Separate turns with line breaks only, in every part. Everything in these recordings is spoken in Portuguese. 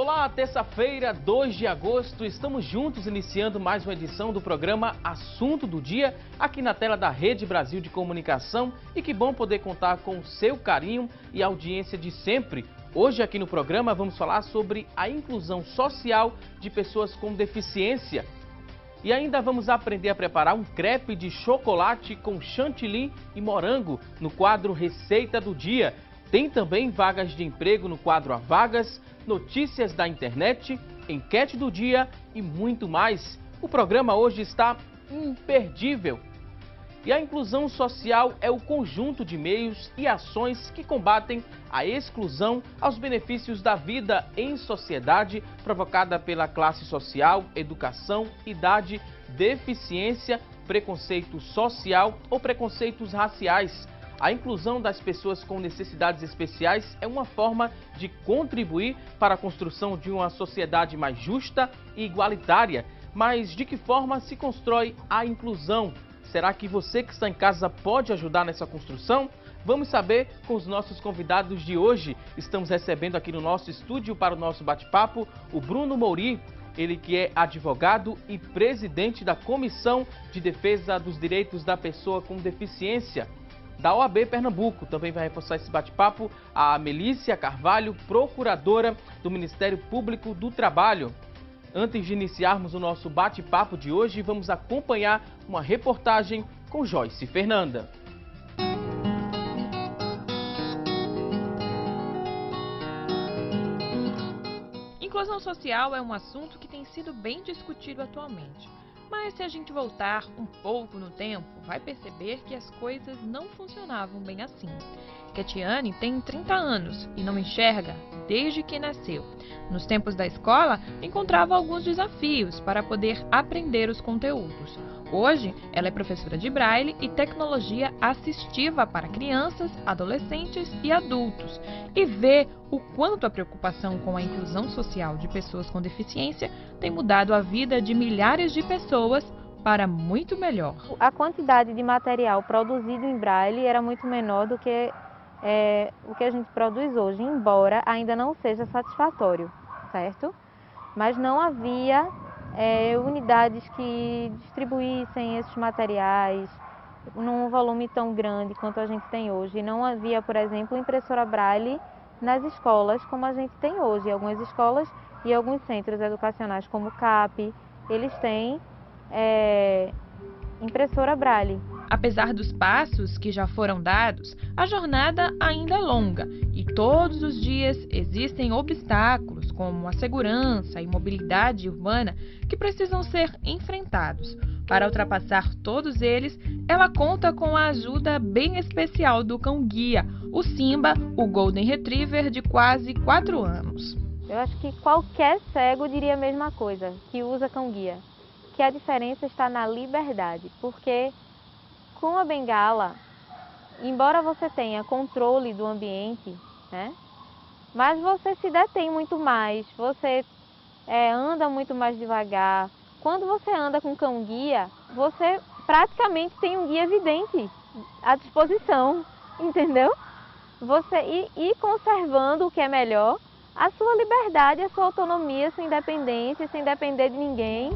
Olá, terça-feira, 2 de agosto, estamos juntos iniciando mais uma edição do programa Assunto do Dia, aqui na tela da Rede Brasil de Comunicação, e que bom poder contar com o seu carinho e audiência de sempre. Hoje aqui no programa vamos falar sobre a inclusão social de pessoas com deficiência. E ainda vamos aprender a preparar um crepe de chocolate com chantilly e morango no quadro Receita do Dia. Tem também vagas de emprego no quadro A Vagas, notícias da internet, enquete do dia e muito mais. O programa hoje está imperdível. E a inclusão social é o conjunto de meios e ações que combatem a exclusão aos benefícios da vida em sociedade provocada pela classe social, educação, idade, deficiência, preconceito social ou preconceitos raciais. A inclusão das pessoas com necessidades especiais é uma forma de contribuir para a construção de uma sociedade mais justa e igualitária. Mas de que forma se constrói a inclusão? Será que você que está em casa pode ajudar nessa construção? Vamos saber com os nossos convidados de hoje. Estamos recebendo aqui no nosso estúdio para o nosso bate-papo o Bruno Mouri, ele que é advogado e presidente da Comissão de Defesa dos Direitos da Pessoa com Deficiência da OAB Pernambuco. Também vai reforçar esse bate-papo a Melícia Carvalho, procuradora do Ministério Público do Trabalho. Antes de iniciarmos o nosso bate-papo de hoje, vamos acompanhar uma reportagem com Joyce Fernanda.
Inclusão social é um assunto que tem sido bem discutido atualmente. Mas se a gente voltar um pouco no tempo, vai perceber que as coisas não funcionavam bem assim. Ketiane tem 30 anos e não enxerga desde que nasceu. Nos tempos da escola, encontrava alguns desafios para poder aprender os conteúdos. Hoje, ela é professora de Braille e tecnologia assistiva para crianças, adolescentes e adultos e vê o quanto a preocupação com a inclusão social de pessoas com deficiência tem mudado a vida de milhares de pessoas para muito melhor.
A quantidade de material produzido em Braille era muito menor do que o que a gente produz hoje, embora ainda não seja satisfatório, certo? Mas não havia unidades que distribuíssem esses materiais num volume tão grande quanto a gente tem hoje. Não havia, por exemplo, impressora Braille nas escolas como a gente tem hoje. Algumas escolas e alguns centros educacionais como o CAP, eles têm impressora Braille.
Apesar dos passos que já foram dados, a jornada ainda é longa e todos os dias existem obstáculos como a segurança e mobilidade urbana que precisam ser enfrentados. Para ultrapassar todos eles, ela conta com a ajuda bem especial do cão-guia, o Simba, o Golden Retriever de quase 4 anos.
Eu acho que qualquer cego diria a mesma coisa, que usa cão-guia, que a diferença está na liberdade, porque com a bengala, embora você tenha controle do ambiente, né? Mas você se detém muito mais, você anda muito mais devagar. Quando você anda com cão-guia, você praticamente tem um guia vidente à disposição, entendeu? Você ir conservando o que é melhor, a sua liberdade, a sua autonomia, a sua independência, sem depender de ninguém.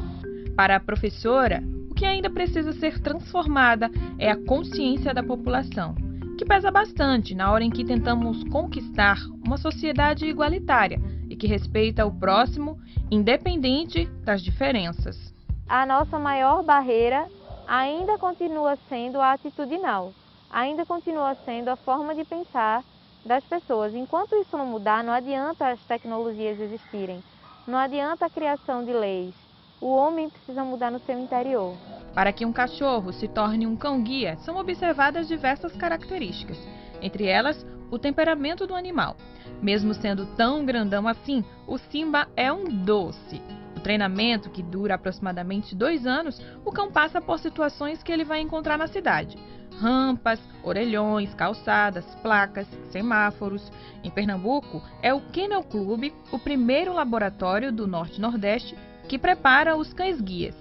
Para a professora, o que ainda precisa ser transformada é a consciência da população, que pesa bastante na hora em que tentamos conquistar uma sociedade igualitária e que respeita o próximo, independente das diferenças.
A nossa maior barreira ainda continua sendo a atitudinal, ainda continua sendo a forma de pensar das pessoas. Enquanto isso não mudar, não adianta as tecnologias existirem, não adianta a criação de leis. O homem precisa mudar no seu interior.
Para que um cachorro se torne um cão-guia, são observadas diversas características, entre elas o temperamento do animal. Mesmo sendo tão grandão assim, o Simba é um doce. No treinamento, que dura aproximadamente 2 anos, o cão passa por situações que ele vai encontrar na cidade. Rampas, orelhões, calçadas, placas, semáforos. Em Pernambuco, é o Kennel Club, o primeiro laboratório do Norte-Nordeste que prepara os cães-guias.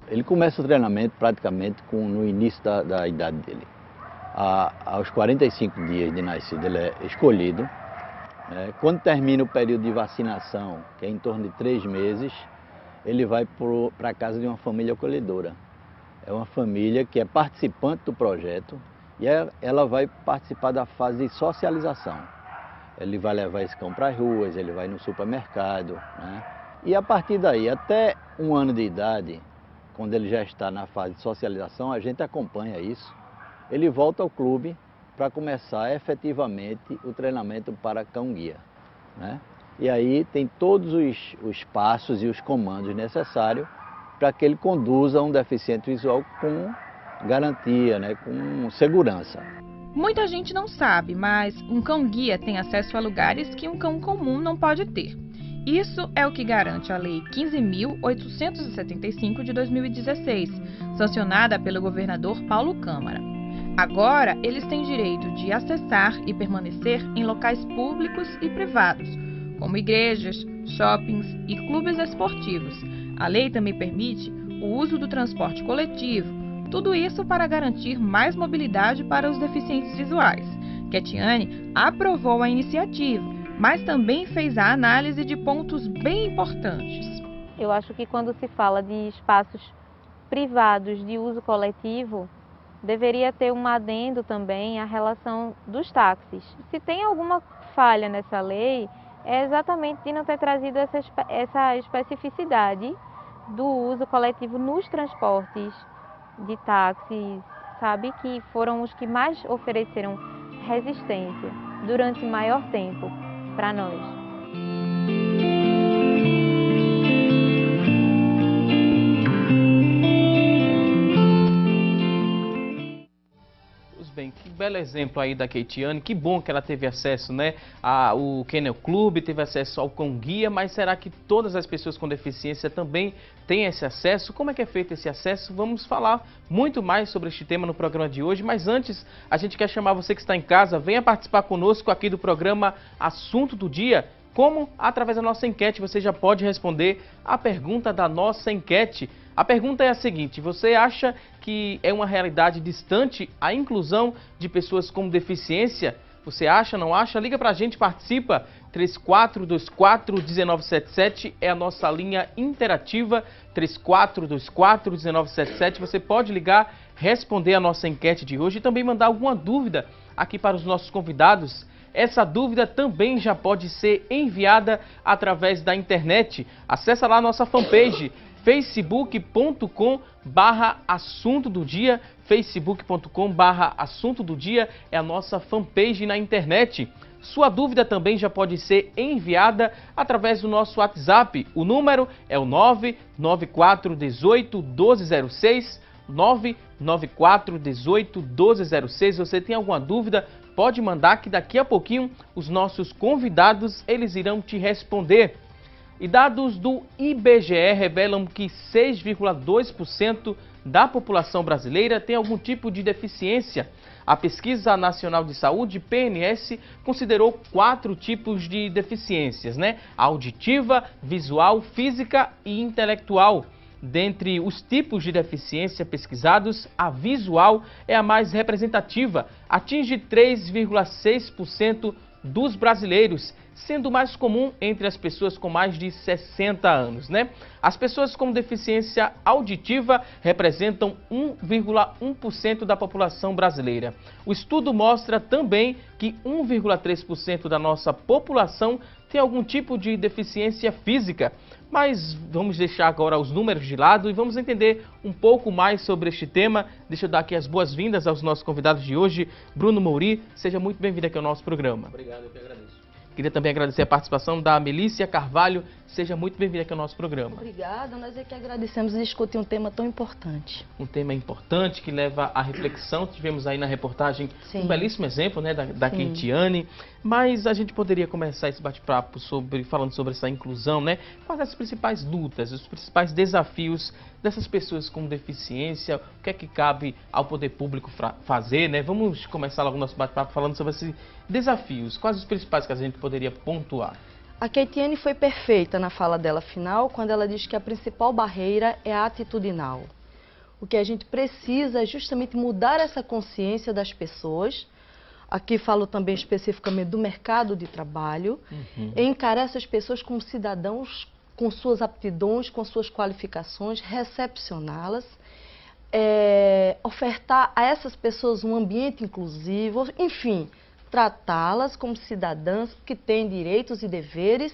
Ele começa o treinamento praticamente no início da idade dele. Aos 45 dias de nascido ele é escolhido Quando termina o período de vacinação, que é em torno de 3 meses, ele vai para a casa de uma família acolhedora. É uma família que é participante do projeto e ela vai participar da fase de socialização. Ele vai levar esse cão para as ruas, ele vai no supermercado, né? E a partir daí, até 1 ano de idade, quando ele já está na fase de socialização, a gente acompanha isso. Ele volta ao clube para começar efetivamente o treinamento para cão-guia, né? E aí tem todos os passos e os comandos necessários para que ele conduza um deficiente visual com garantia, né? Com segurança.
Muita gente não sabe, mas um cão-guia tem acesso a lugares que um cão comum não pode ter. Isso é o que garante a Lei 15.875 de 2016, sancionada pelo governador Paulo Câmara. Agora, eles têm direito de acessar e permanecer em locais públicos e privados, como igrejas, shoppings e clubes esportivos. A lei também permite o uso do transporte coletivo, tudo isso para garantir mais mobilidade para os deficientes visuais. Ketiane aprovou a iniciativa, mas também fez a análise de pontos bem importantes.
Eu acho que quando se fala de espaços privados de uso coletivo, deveria ter um adendo também à relação dos táxis. Se tem alguma falha nessa lei, é exatamente de não ter trazido essa especificidade do uso coletivo nos transportes de táxis, sabe, que foram os que mais ofereceram resistência durante maior tempo para nós.
Bem, que belo exemplo aí da Ketiane, que bom que ela teve acesso, né, ao Kennel Club, teve acesso ao cão guia, mas será que todas as pessoas com deficiência também têm esse acesso? Como é que é feito esse acesso? Vamos falar muito mais sobre este tema no programa de hoje, mas antes a gente quer chamar você que está em casa, venha participar conosco aqui do programa Assunto do Dia. Como? Através da nossa enquete, você já pode responder a pergunta da nossa enquete. A pergunta é a seguinte: você acha que é uma realidade distante a inclusão de pessoas com deficiência? Você acha, não acha? Liga pra gente, participa. 3424-1977 é a nossa linha interativa. 3424-1977. Você pode ligar, responder a nossa enquete de hoje e também mandar alguma dúvida aqui para os nossos convidados. Essa dúvida também já pode ser enviada através da internet. Acesse lá a nossa fanpage, facebook.com/assunto do dia. facebook.com/assunto do dia é a nossa fanpage na internet. Sua dúvida também já pode ser enviada através do nosso WhatsApp. O número é o 994181206, 994181206. Você tem alguma dúvida? Pode mandar que daqui a pouquinho os nossos convidados eles irão te responder. E dados do IBGE revelam que 6,2% da população brasileira tem algum tipo de deficiência. A Pesquisa Nacional de Saúde, PNS, considerou 4 tipos de deficiências, né? Auditiva, visual, física e intelectual. Dentre os tipos de deficiência pesquisados, a visual é a mais representativa, atinge 3,6% dos brasileiros, sendo mais comum entre as pessoas com mais de 60 anos, né? As pessoas com deficiência auditiva representam 1,1% da população brasileira. O estudo mostra também que 1,3% da nossa população tem algum tipo de deficiência física. Mas vamos deixar agora os números de lado e vamos entender um pouco mais sobre este tema. Deixa eu dar aqui as boas-vindas aos nossos convidados de hoje. Bruno Mouri, seja muito bem-vindo aqui ao nosso programa.
Obrigado, eu que agradeço.
Queria também agradecer a participação da Melícia Carvalho. Seja muito bem-vinda aqui ao nosso programa.
Obrigada, nós é que agradecemos discutir um tema tão importante.
Um tema importante que leva à reflexão. Tivemos aí na reportagem um belíssimo exemplo, né, da Ketiane. Mas a gente poderia começar esse bate-papo falando sobre essa inclusão, né? Quais as principais lutas, os principais desafios dessas pessoas com deficiência? O que é que cabe ao poder público fazer, né? Vamos começar logo o nosso bate-papo falando sobre esses desafios. Quais os principais que a gente poderia pontuar?
A Ketiane foi perfeita na fala dela final, quando ela diz que a principal barreira é a atitudinal. O que a gente precisa é justamente mudar essa consciência das pessoas, aqui falo também especificamente do mercado de trabalho, encarar essas pessoas como cidadãos com suas aptidões, com suas qualificações, recepcioná-las, ofertar a essas pessoas um ambiente inclusivo, enfim, tratá-las como cidadãs que têm direitos e deveres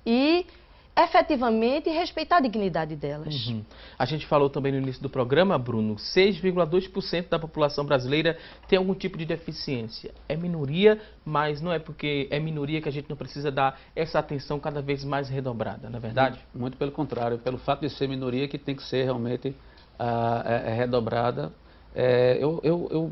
e efetivamente respeitar a dignidade delas.
A gente falou também no início do programa, Bruno, 6,2% da população brasileira tem algum tipo de deficiência. É minoria, mas não é porque é minoria que a gente não precisa dar essa atenção cada vez mais redobrada, não é verdade?
Muito pelo contrário, pelo fato de ser minoria que tem que ser realmente redobrada. Eu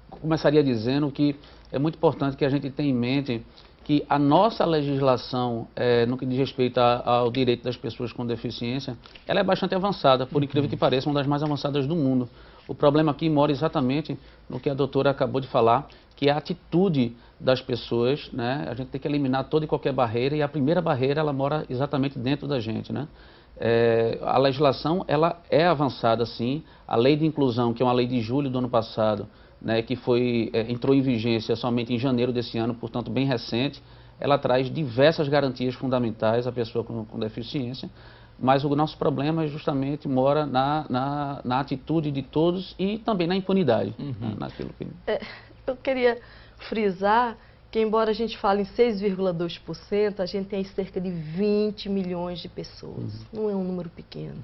começaria dizendo que é muito importante que a gente tenha em mente que a nossa legislação, no que diz respeito ao direito das pessoas com deficiência, ela é bastante avançada, por incrível que pareça, uma das mais avançadas do mundo. O problema aqui mora exatamente no que a doutora acabou de falar, que é a atitude das pessoas, né? A gente tem que eliminar toda e qualquer barreira, e a primeira barreira, ela mora exatamente dentro da gente, né? A legislação, ela é avançada, sim. A lei de inclusão, que é uma lei de julho do ano passado, né, que entrou em vigência somente em janeiro desse ano, portanto bem recente, ela traz diversas garantias fundamentais à pessoa com deficiência, mas o nosso problema justamente mora na atitude de todos e também na impunidade. Né, naquilo que...
Eu queria frisar que, embora a gente fale em 6,2%, a gente tem cerca de 20 milhões de pessoas. Não é um número pequeno.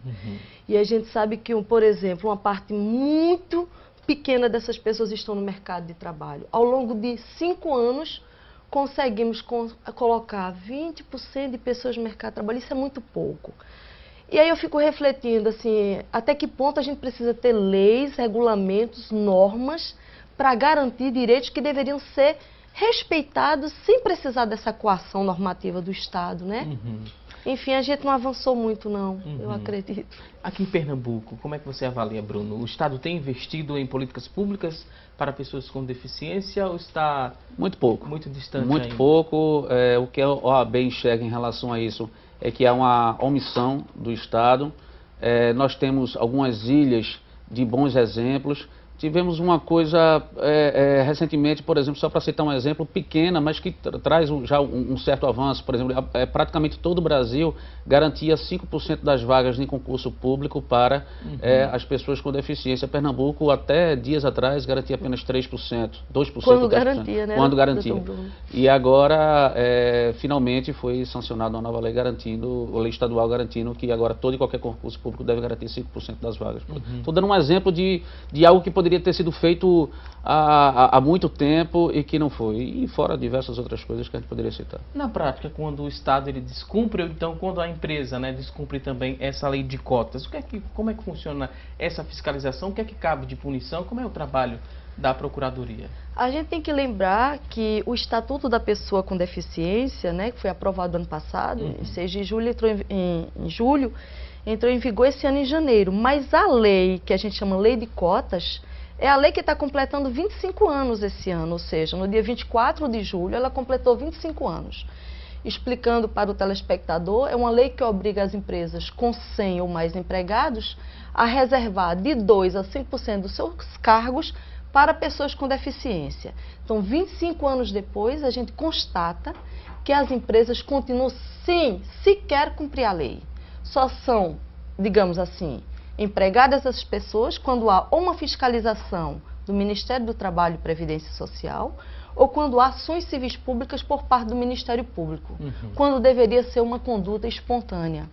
E a gente sabe que, por exemplo, uma parte muito pequena dessas pessoas estão no mercado de trabalho. Ao longo de 5 anos, conseguimos colocar 20% de pessoas no mercado de trabalho. Isso é muito pouco. E aí eu fico refletindo, assim, até que ponto a gente precisa ter leis, regulamentos, normas para garantir direitos que deveriam ser respeitados sem precisar dessa coação normativa do Estado, né? Enfim, a gente não avançou muito, não, eu acredito.
Aqui em Pernambuco, como é que você avalia, Bruno? O Estado tem investido em políticas públicas para pessoas com deficiência ou está
muito pouco,
muito distante
muito
ainda?
Pouco. O que a OAB enxerga em relação a isso é que há uma omissão do Estado. Nós temos algumas ilhas de bons exemplos. Tivemos uma coisa recentemente, por exemplo, só para citar um exemplo, pequena, mas que traz já um certo avanço. Por exemplo, praticamente todo o Brasil garantia 5% das vagas em concurso público para as pessoas com deficiência. Pernambuco, até dias atrás, garantia apenas 3%, 2%.
Quando garantia, né?
Quando garantia. E agora, finalmente, foi sancionada uma nova lei garantindo, a lei estadual garantindo que agora todo e qualquer concurso público deve garantir 5% das vagas. Estou dando um exemplo de algo que poderia ter sido feito há muito tempo e que não foi. E fora diversas outras coisas que a gente poderia citar.
Na prática, quando o Estado ele descumpre, ou então quando a empresa, né, descumpre também essa lei de cotas, como é que funciona essa fiscalização? O que é que cabe de punição? Como é o trabalho da Procuradoria?
A gente tem que lembrar que o Estatuto da Pessoa com Deficiência, né, que foi aprovado ano passado, em 6 de julho, entrou em vigor esse ano em janeiro. Mas a lei, que a gente chama Lei de Cotas, é a lei que está completando 25 anos esse ano, ou seja, no dia 24 de julho ela completou 25 anos. Explicando para o telespectador, é uma lei que obriga as empresas com 100 ou mais empregados a reservar de 2% a 5% dos seus cargos para pessoas com deficiência. Então, 25 anos depois, a gente constata que as empresas continuam sem sequer cumprir a lei. Só são, digamos assim, empregadas essas pessoas quando há uma fiscalização do Ministério do Trabalho e Previdência Social ou quando há ações civis públicas por parte do Ministério Público, quando deveria ser uma conduta espontânea.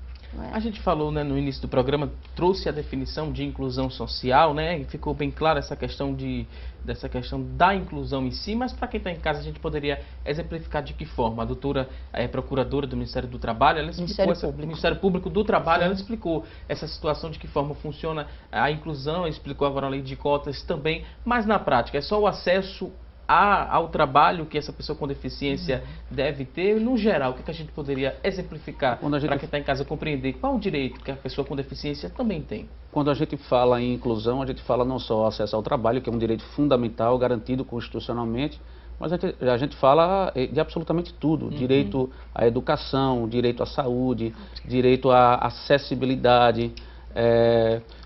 A gente falou, né, no início do programa, trouxe a definição de inclusão social, né, e ficou bem clara essa questão da inclusão em si, mas para quem está em casa a gente poderia exemplificar de que forma? A doutora procuradora do Ministério do Trabalho, ela explicou Ministério Público do Trabalho, ela explicou essa situação, de que forma funciona a inclusão, explicou agora a lei de cotas também, mas na prática é só o acesso ao trabalho que essa pessoa com deficiência deve ter, no geral, o que a gente poderia exemplificar para quem está em casa compreender qual o direito que a pessoa com deficiência também tem?
Quando a gente fala em inclusão, a gente fala não só acesso ao trabalho, que é um direito fundamental, garantido constitucionalmente, mas a gente fala de absolutamente tudo. Direito à educação, direito à saúde, direito à acessibilidade.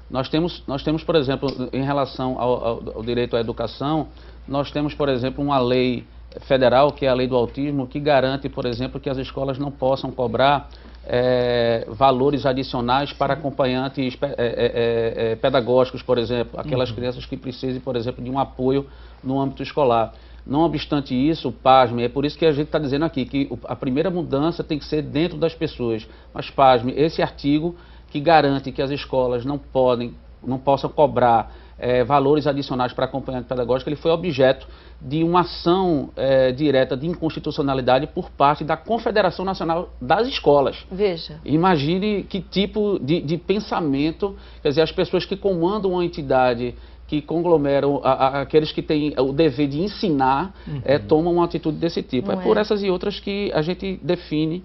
Nós temos, por exemplo, em relação ao direito à educação, nós temos, por exemplo, uma lei federal, que é a lei do autismo, que garante, por exemplo, que as escolas não possam cobrar valores adicionais para acompanhantes pedagógicos, por exemplo, aquelas crianças que precisem, por exemplo, de um apoio no âmbito escolar. Não obstante isso, pasme, é por isso que a gente está dizendo aqui que a primeira mudança tem que ser dentro das pessoas. Mas pasme, esse artigo que garante que as escolas não possam cobrar valores adicionais para acompanhante pedagógico, ele foi objeto de uma ação direta de inconstitucionalidade por parte da Confederação Nacional das Escolas.
Veja.
Imagine que tipo de pensamento, quer dizer, as pessoas que comandam uma entidade, que conglomeram aqueles que têm o dever de ensinar, tomam uma atitude desse tipo. É por essas e outras que a gente define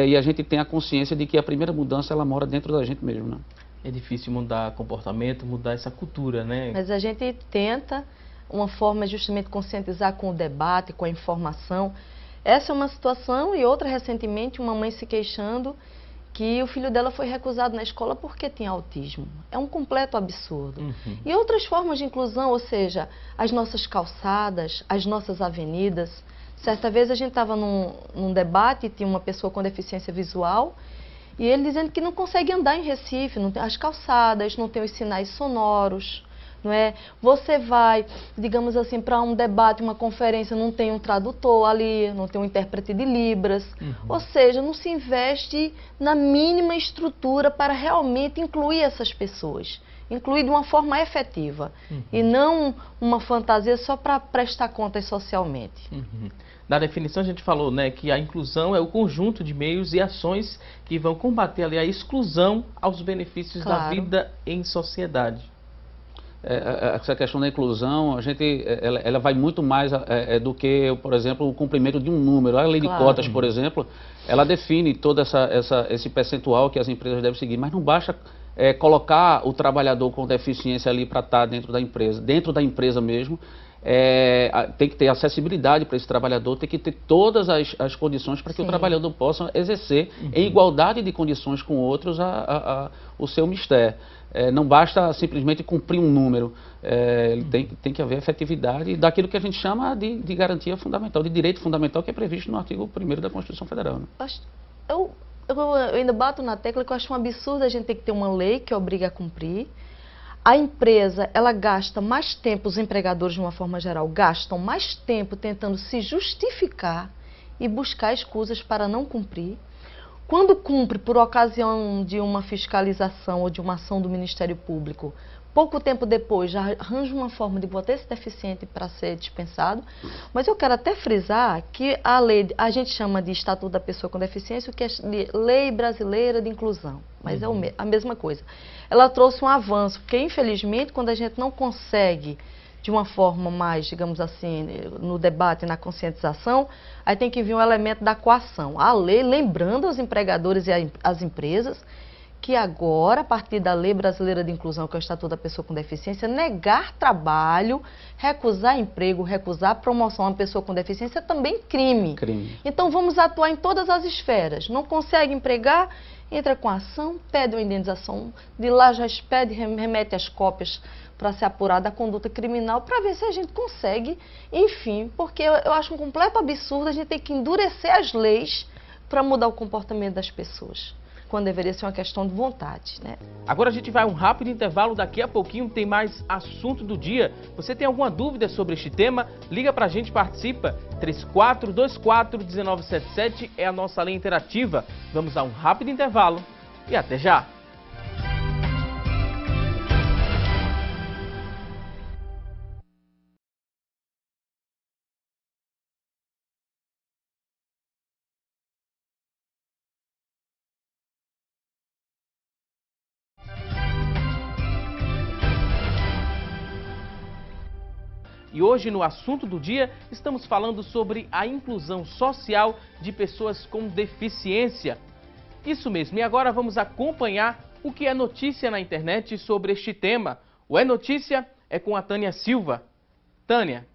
e a gente tem a consciência de que a primeira mudança ela mora dentro da gente mesmo, né?
É difícil mudar comportamento, mudar essa cultura, né?
Mas a gente tenta uma forma justamente conscientizar com o debate, com a informação. Essa é uma situação e outra recentemente, uma mãe se queixando que o filho dela foi recusado na escola porque tinha autismo. É um completo absurdo. E outras formas de inclusão, ou seja, as nossas calçadas, as nossas avenidas. Certa vez a gente estava num debate e tinha uma pessoa com deficiência visual e ele dizendo que não consegue andar em Recife, não tem as calçadas, não tem os sinais sonoros. Não é? Você vai, digamos assim, para um debate, uma conferência, não tem um tradutor ali, não tem um intérprete de Libras. Ou seja, não se investe na mínima estrutura para realmente incluir essas pessoas. Incluir de uma forma efetiva. E não uma fantasia só para prestar contas socialmente.
Na definição a gente falou, né, que a inclusão é o conjunto de meios e ações que vão combater ali a exclusão aos benefícios da vida em sociedade.
Essa questão da inclusão, ela vai muito mais do que, por exemplo, o cumprimento de um número. A lei de cotas, por exemplo, ela define todo esse percentual que as empresas devem seguir, mas não basta colocar o trabalhador com deficiência ali para estar dentro da empresa mesmo. Tem que ter acessibilidade para esse trabalhador, tem que ter todas as condições para que o trabalhador possa exercer em igualdade de condições com outros o seu mistério. Não basta simplesmente cumprir um número, tem que haver efetividade daquilo que a gente chama de garantia fundamental, de direito fundamental que é previsto no artigo 1º da Constituição Federal. Né?
Eu ainda bato na tecla que eu acho um absurdo a gente ter que ter uma lei que obriga a cumprir. A empresa, ela gasta mais tempo, os empregadores de uma forma geral, gastam mais tempo tentando se justificar e buscar escusas para não cumprir. Quando cumpre por ocasião de uma fiscalização ou de uma ação do Ministério Público, pouco tempo depois já arranja uma forma de botar esse deficiente para ser dispensado. Mas eu quero até frisar que a lei, a gente chama de Estatuto da Pessoa com Deficiência, o que é de Lei Brasileira de Inclusão, mas é a mesma coisa. Ela trouxe um avanço, porque infelizmente quando a gente não consegue de uma forma mais, digamos assim, no debate, na conscientização, aí tem que vir um elemento da coação. A lei, lembrando aos empregadores e às empresas, que agora, a partir da Lei Brasileira de Inclusão, que é o Estatuto da Pessoa com Deficiência, negar trabalho, recusar emprego, recusar promoção a uma pessoa com deficiência é também crime. Então vamos atuar em todas as esferas. Não consegue empregar, entra com a ação, pede uma indenização, de lá já pede, remete as cópias para ser apurada a conduta criminal, para ver se a gente consegue, enfim, porque eu acho um completo absurdo a gente ter que endurecer as leis para mudar o comportamento das pessoas, quando deveria ser uma questão de vontade, né?
Agora a gente vai a um rápido intervalo, daqui a pouquinho tem mais assunto do dia. Você tem alguma dúvida sobre este tema? Liga pra gente, participa. 3424-1977 é a nossa linha interativa. Vamos a um rápido intervalo e até já! E hoje, no assunto do dia, estamos falando sobre a inclusão social de pessoas com deficiência. Isso mesmo, e agora vamos acompanhar o que é notícia na internet sobre este tema. O É Notícia é com a Tânia Silva. Tânia.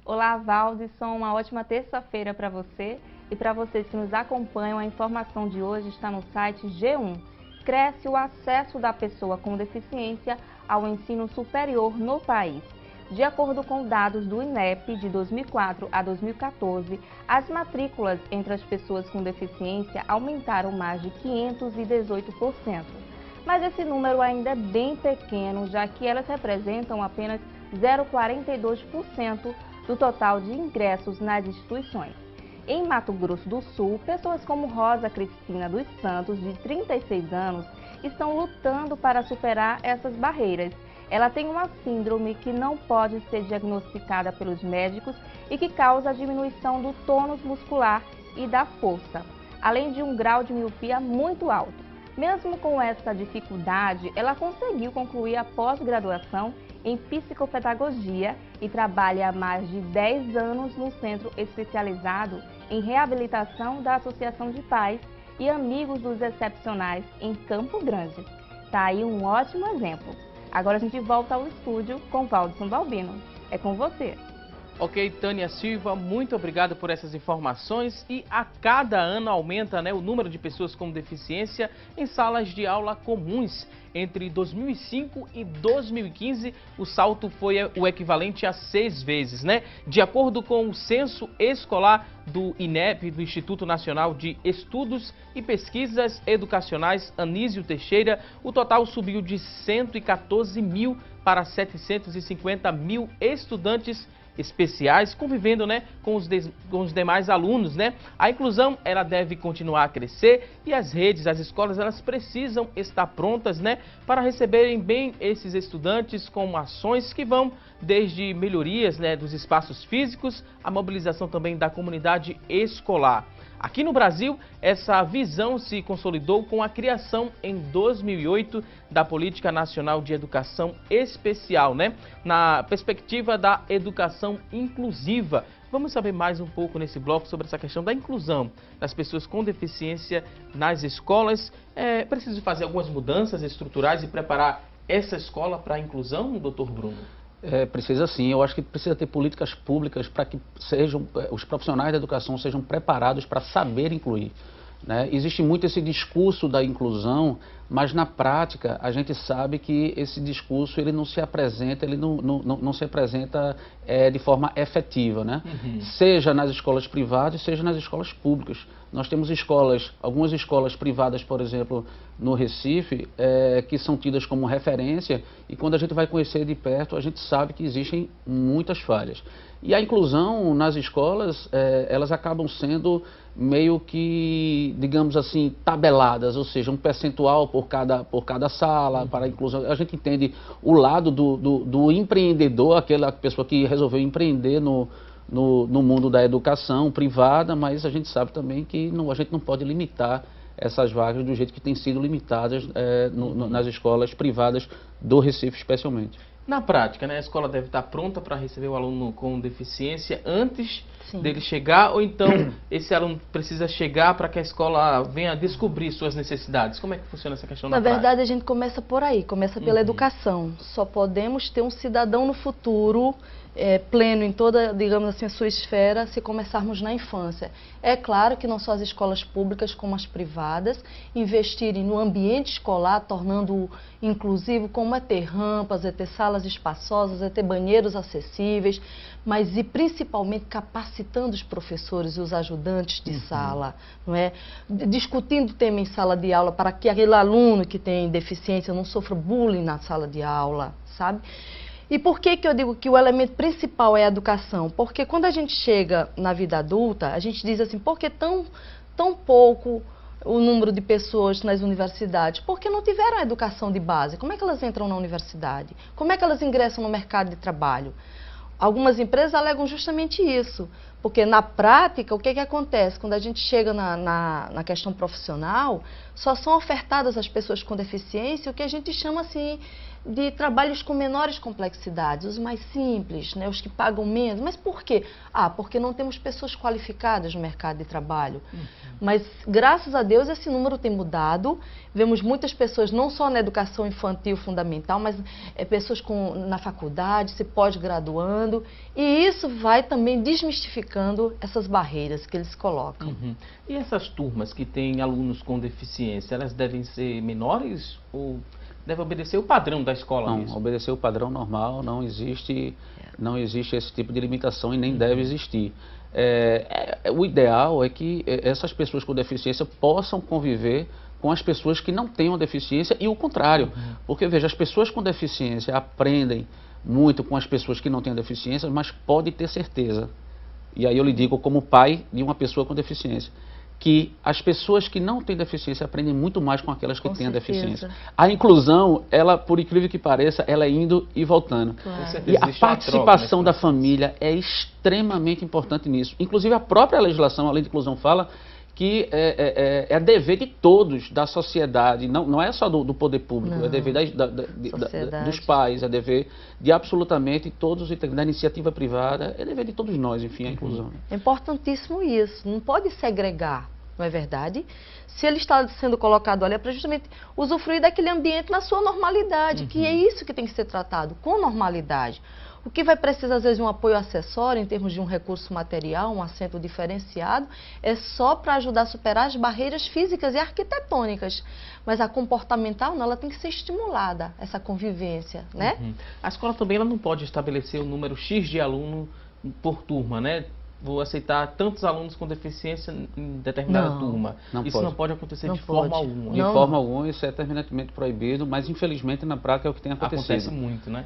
Olá, Valdisson, uma ótima terça-feira para você. E para vocês que nos acompanham, a informação de hoje está no site G1. Cresce o acesso da pessoa com deficiência ao ensino superior no país.
De acordo com dados do INEP de 2004 a 2014, as matrículas entre as pessoas com deficiência aumentaram mais de 518%. Mas esse número ainda é bem pequeno, já que elas representam apenas 0,42% do total de ingressos nas instituições. Em Mato Grosso do Sul, pessoas como Rosa Cristina dos Santos, de 36 anos, estão lutando para superar essas barreiras. Ela tem uma síndrome que não pode ser diagnosticada pelos médicos e que causa a diminuição do tônus muscular e da força, além de um grau de miopia muito alto. Mesmo com essa dificuldade, ela conseguiu concluir a pós-graduação em psicopedagogia e trabalha há mais de 10 anos no centro especializado em reabilitação da Associação de Pais e Amigos dos Excepcionais em Campo Grande. Tá aí um ótimo exemplo. Agora a gente volta ao estúdio com Valdson Balbino. É com você.
Ok, Tânia Silva, muito obrigado por essas informações. E a cada ano aumenta, né, o número de pessoas com deficiência em salas de aula comuns. Entre 2005 e 2015, o salto foi o equivalente a 6 vezes, né? De acordo com o censo escolar do INEP, do Instituto Nacional de Estudos e Pesquisas Educacionais Anísio Teixeira, o total subiu de 114 mil para 750 mil estudantes especiais, convivendo, né, com os demais alunos, né? A inclusão, ela deve continuar a crescer e as redes, as escolas, elas precisam estar prontas, né, para receberem bem esses estudantes com ações que vão desde melhorias, né, dos espaços físicos, a mobilização também da comunidade escolar. Aqui no Brasil, essa visão se consolidou com a criação em 2008 da Política Nacional de Educação Especial, né? Na perspectiva da educação inclusiva. Vamos saber mais um pouco nesse bloco sobre essa questão da inclusão das pessoas com deficiência nas escolas. É preciso fazer algumas mudanças estruturais e preparar essa escola para a inclusão, doutor Bruno?
Precisa sim, eu acho que precisa ter políticas públicas para que os profissionais da educação sejam preparados para saber incluir, né? Existe muito esse discurso da inclusão, mas na prática a gente sabe que esse discurso ele não se apresenta, não se apresenta de forma efetiva, né? Seja nas escolas privadas, seja nas escolas públicas. Nós temos algumas escolas privadas, por exemplo, no Recife, que são tidas como referência, e quando a gente vai conhecer de perto, a gente sabe que existem muitas falhas. E a inclusão nas escolas, elas acabam sendo meio que, digamos assim, tabeladas, ou seja, um percentual por cada sala, para a inclusão. A gente entende o lado do empreendedor, aquela pessoa que resolveu empreender no mundo da educação privada, mas a gente sabe também que a gente não pode limitar essas vagas do jeito que tem sido limitadas nas escolas privadas do Recife, especialmente.
Na prática, né, a escola deve estar pronta para receber o aluno com deficiência antes dele chegar, ou então esse aluno precisa chegar para que a escola venha descobrir suas necessidades? Como é que funciona essa questão na prática?
Na verdade, a gente começa por aí, começa pela educação. Só podemos ter um cidadão no futuro pleno em toda, digamos assim, a sua esfera, se começarmos na infância. É claro que não só as escolas públicas como as privadas investirem no ambiente escolar, tornando-o inclusivo, como é ter rampas, é ter salas espaçosas, é ter banheiros acessíveis, mas e principalmente capacitando os professores e os ajudantes de sala, não é? Discutindo o tema em sala de aula para que aquele aluno que tem deficiência não sofra bullying na sala de aula, sabe? E por que eu digo que o elemento principal é a educação? Porque quando a gente chega na vida adulta, a gente diz assim, por que tão pouco o número de pessoas nas universidades? Porque não tiveram a educação de base. Como é que elas entram na universidade? Como é que elas ingressam no mercado de trabalho? Algumas empresas alegam justamente isso, porque na prática, o que acontece? Quando a gente chega na questão profissional, só são ofertadas às pessoas com deficiência o que a gente chama assim de trabalhos com menores complexidades, os mais simples, né, os que pagam menos. Mas por quê? Porque não temos pessoas qualificadas no mercado de trabalho. Mas, graças a Deus, esse número tem mudado. Vemos muitas pessoas, não só na educação infantil fundamental, mas pessoas na faculdade, se pós-graduando. E isso vai também desmistificando essas barreiras que eles colocam.
E essas turmas que têm alunos com deficiência, elas devem ser menores ou deve obedecer o padrão da escola
Não,
mesmo.
obedecer o padrão normal, não existe esse tipo de limitação e nem deve existir. O ideal é que essas pessoas com deficiência possam conviver com as pessoas que não tenham deficiência e o contrário. Porque, veja, as pessoas com deficiência aprendem muito com as pessoas que não têm deficiência, mas pode ter certeza, e aí eu lhe digo como pai de uma pessoa com deficiência, que as pessoas que não têm deficiência aprendem muito mais com aquelas que têm a deficiência. A inclusão, ela, por incrível que pareça, ela é indo e voltando.
Claro.
E a participação da família é extremamente importante nisso. Inclusive a própria legislação, a lei de inclusão fala que é dever de todos, da sociedade, não é só do poder público,
Não.
é dever dos pais, é dever de absolutamente todos, da iniciativa privada, é dever de todos nós, enfim, a inclusão.
É importantíssimo isso, não pode segregar, não é verdade? Se ele está sendo colocado ali é para justamente usufruir daquele ambiente na sua normalidade, que é isso que tem que ser tratado, com normalidade. O que vai precisar, às vezes, de um apoio acessório, em termos de um recurso material, um assento diferenciado, é só para ajudar a superar as barreiras físicas e arquitetônicas. Mas a comportamental, não, ela tem que ser estimulada, essa convivência, né?
A escola também ela não pode estabelecer o número X de aluno por turma, né? Vou aceitar tantos alunos com deficiência em determinada turma. Isso não pode acontecer de forma alguma.
De forma alguma, isso é terminantemente proibido, mas infelizmente na prática é o que tem acontecido.
Acontece muito, né?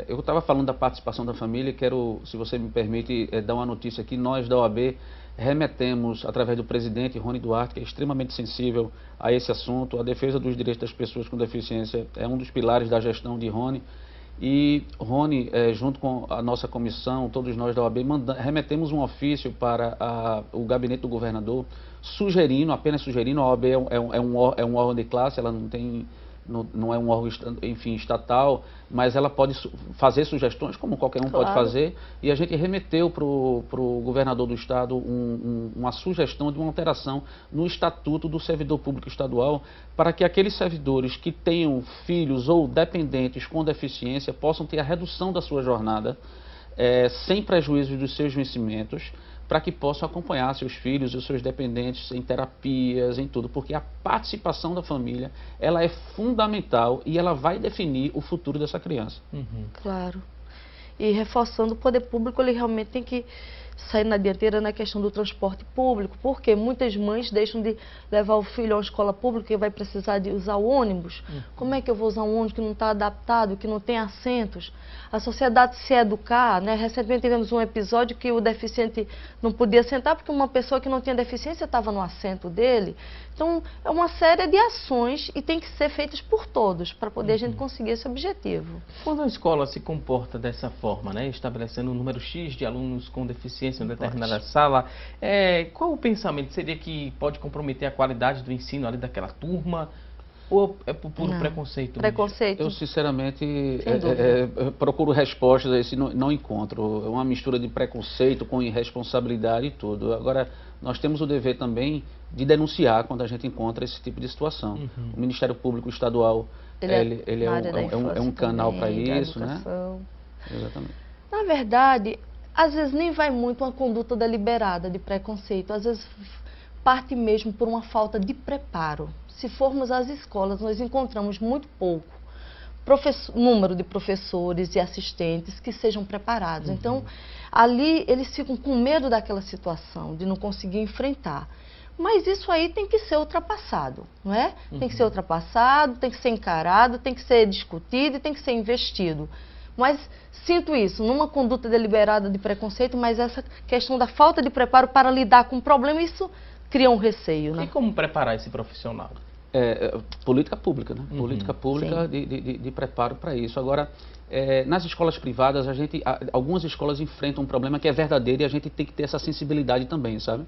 Eu estava falando da participação da família, quero, se você me permite, dar uma notícia aqui. Nós da OAB remetemos, através do presidente Rony Duarte, que é extremamente sensível a esse assunto. A defesa dos direitos das pessoas com deficiência é um dos pilares da gestão de Rony. E Rony, junto com a nossa comissão, todos nós da OAB, remetemos um ofício para o gabinete do governador, apenas sugerindo, a OAB é um órgão de classe, ela não é um órgão, enfim, estatal, mas ela pode fazer sugestões, como qualquer um pode fazer, e a gente remeteu para o governador do estado uma sugestão de uma alteração no estatuto do servidor público estadual, para que aqueles servidores que tenham filhos ou dependentes com deficiência possam ter a redução da sua jornada, sem prejuízo dos seus vencimentos, para que possam acompanhar seus filhos e os seus dependentes em terapias, em tudo, porque a participação da família, ela é fundamental e ela vai definir o futuro dessa criança.
Claro. E reforçando, o poder público, ele realmente tem que sair na dianteira na questão do transporte público, porque muitas mães deixam de levar o filho a uma escola pública e vai precisar de usar o ônibus. Como é que eu vou usar um ônibus que não está adaptado, que não tem assentos? A sociedade se educar, né? Recentemente tivemos um episódio que o deficiente não podia sentar porque uma pessoa que não tinha deficiência estava no assento dele. Então, é uma série de ações e tem que ser feitas por todos para poder a gente conseguir esse objetivo.
Quando a escola se comporta dessa forma, né, estabelecendo um número X de alunos com deficiência em uma determinada sala, qual o pensamento? Seria que pode comprometer a qualidade do ensino ali daquela turma? Ou é por puro preconceito?
Preconceito.
Eu, sinceramente, procuro respostas a esse, não encontro. É uma mistura de preconceito com irresponsabilidade e tudo. Agora, nós temos o dever também de denunciar quando a gente encontra esse tipo de situação. O Ministério Público Estadual, ele é um canal para isso, né? Exatamente.
Na verdade, às vezes nem vai muito uma conduta deliberada de preconceito, às vezes parte mesmo por uma falta de preparo. Se formos às escolas, nós encontramos muito pouco número de professores e assistentes que sejam preparados. Então, ali eles ficam com medo daquela situação, de não conseguir enfrentar. Mas isso aí tem que ser ultrapassado, não é? Tem que ser ultrapassado, tem que ser encarado, tem que ser discutido e tem que ser investido. Mas sinto isso, numa conduta deliberada de preconceito, mas essa questão da falta de preparo para lidar com o problema, isso cria um receio, né?
E como preparar esse profissional?
Política pública, né? Política pública de preparo para isso. Agora, nas escolas privadas, algumas escolas enfrentam um problema que é verdadeiro e a gente tem que ter essa sensibilidade também, sabe?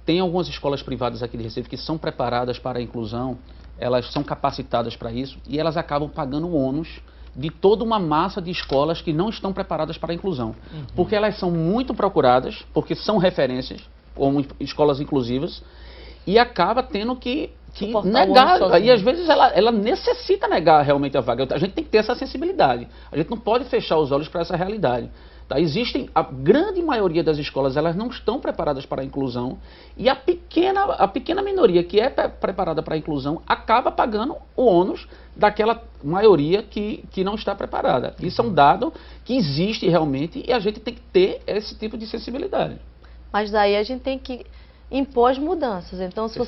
Tem algumas escolas privadas aqui de Recife que são preparadas para a inclusão, elas são capacitadas para isso e elas acabam pagando o ônus de toda uma massa de escolas que não estão preparadas para a inclusão. Porque elas são muito procuradas, porque são referências, como escolas inclusivas, e acaba tendo que negar, e às vezes ela necessita negar realmente a vaga. A gente tem que ter essa sensibilidade, a gente não pode fechar os olhos para essa realidade. Tá? A grande maioria das escolas, elas não estão preparadas para a inclusão, e a pequena minoria que é preparada para a inclusão acaba pagando o ônus daquela maioria que não está preparada. Isso é um dado que existe realmente, e a gente tem que ter esse tipo de sensibilidade.
Mas daí a gente tem que impor as mudanças. Então, se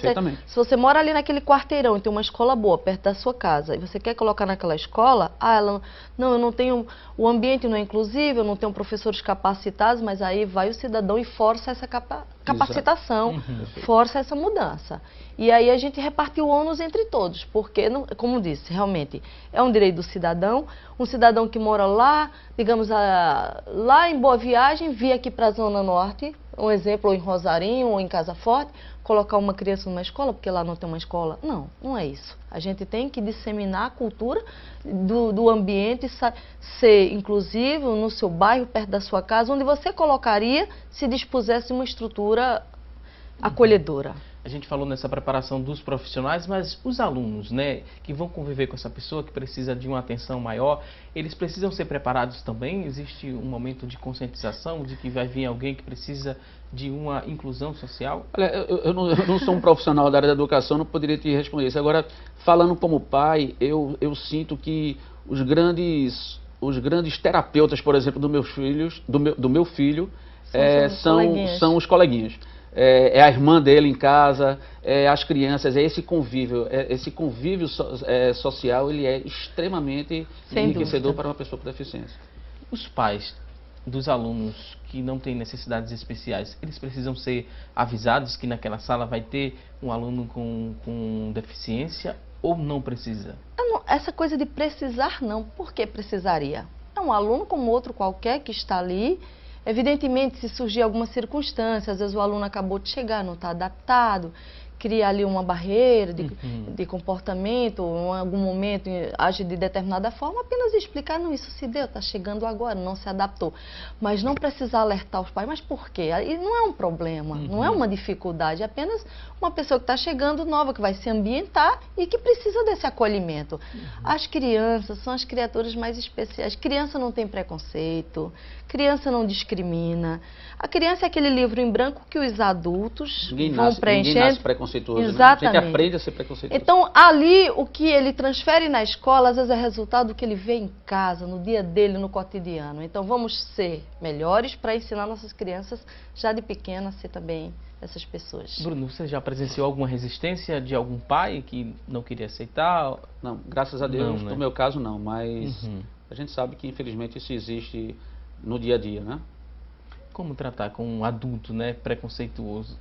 você mora ali naquele quarteirão e tem uma escola boa perto da sua casa e você quer colocar naquela escola, eu não tenho, o ambiente não é inclusivo, eu não tenho professores capacitados, mas aí vai o cidadão e força essa capacitação, força essa mudança. E aí a gente reparte o ônus entre todos, porque, como disse, realmente é um direito do cidadão, um cidadão que mora lá, digamos, lá em Boa Viagem, vir aqui para a Zona Norte, um exemplo, ou em Rosarinho, ou em Casa Forte, colocar uma criança numa escola, porque lá não tem uma escola. Não, não é isso. A gente tem que disseminar a cultura do ambiente, ser inclusivo no seu bairro, perto da sua casa, onde você colocaria se dispusesse uma estrutura acolhedora.
A gente falou nessa preparação dos profissionais, mas os alunos, né, que vão conviver com essa pessoa, que precisa de uma atenção maior, eles precisam ser preparados também? Existe um momento de conscientização de que vai vir alguém que precisa de uma inclusão social?
Olha, eu não sou um profissional da área da educação, não poderia te responder isso. Agora, falando como pai, eu sinto que os grandes terapeutas, por exemplo, do meu filho, são os coleguinhas. É a irmã dele em casa, as crianças, esse convívio social, ele é extremamente enriquecedor para uma pessoa com deficiência.
Os pais dos alunos que não têm necessidades especiais, eles precisam ser avisados que naquela sala vai ter um aluno com deficiência ou não precisa?
Essa coisa de precisar não, por que precisaria? É um aluno como outro qualquer que está ali. Evidentemente, se surgir alguma circunstância, às vezes o aluno acabou de chegar, não está adaptado, cria ali uma barreira de comportamento, ou em algum momento age de determinada forma, apenas explicar, não, isso se deu, está chegando agora, não se adaptou. Mas não precisar alertar os pais, mas por quê? E não é um problema, não é uma dificuldade, é apenas uma pessoa que está chegando nova, que vai se ambientar e que precisa desse acolhimento. As crianças são as criaturas mais especiais. Criança não tem preconceito, criança não discrimina. A criança é aquele livro em branco que os adultos vão preenchendo.
Ninguém nasce preconceituoso.
Exatamente.
Né? A gente aprende a ser preconceituoso.
Então, ali, o que ele transfere na escola, às vezes é resultado do que ele vê em casa, no dia dele, no cotidiano. Então, vamos ser melhores para ensinar nossas crianças, já de pequena, a ser também essas pessoas.
Bruno, você já presenciou alguma resistência de algum pai que não queria aceitar?
Não, graças a Deus,
não, né?
No meu caso não, mas a gente sabe que infelizmente isso existe no dia a dia, né?
Como tratar com um adulto, né, preconceituoso?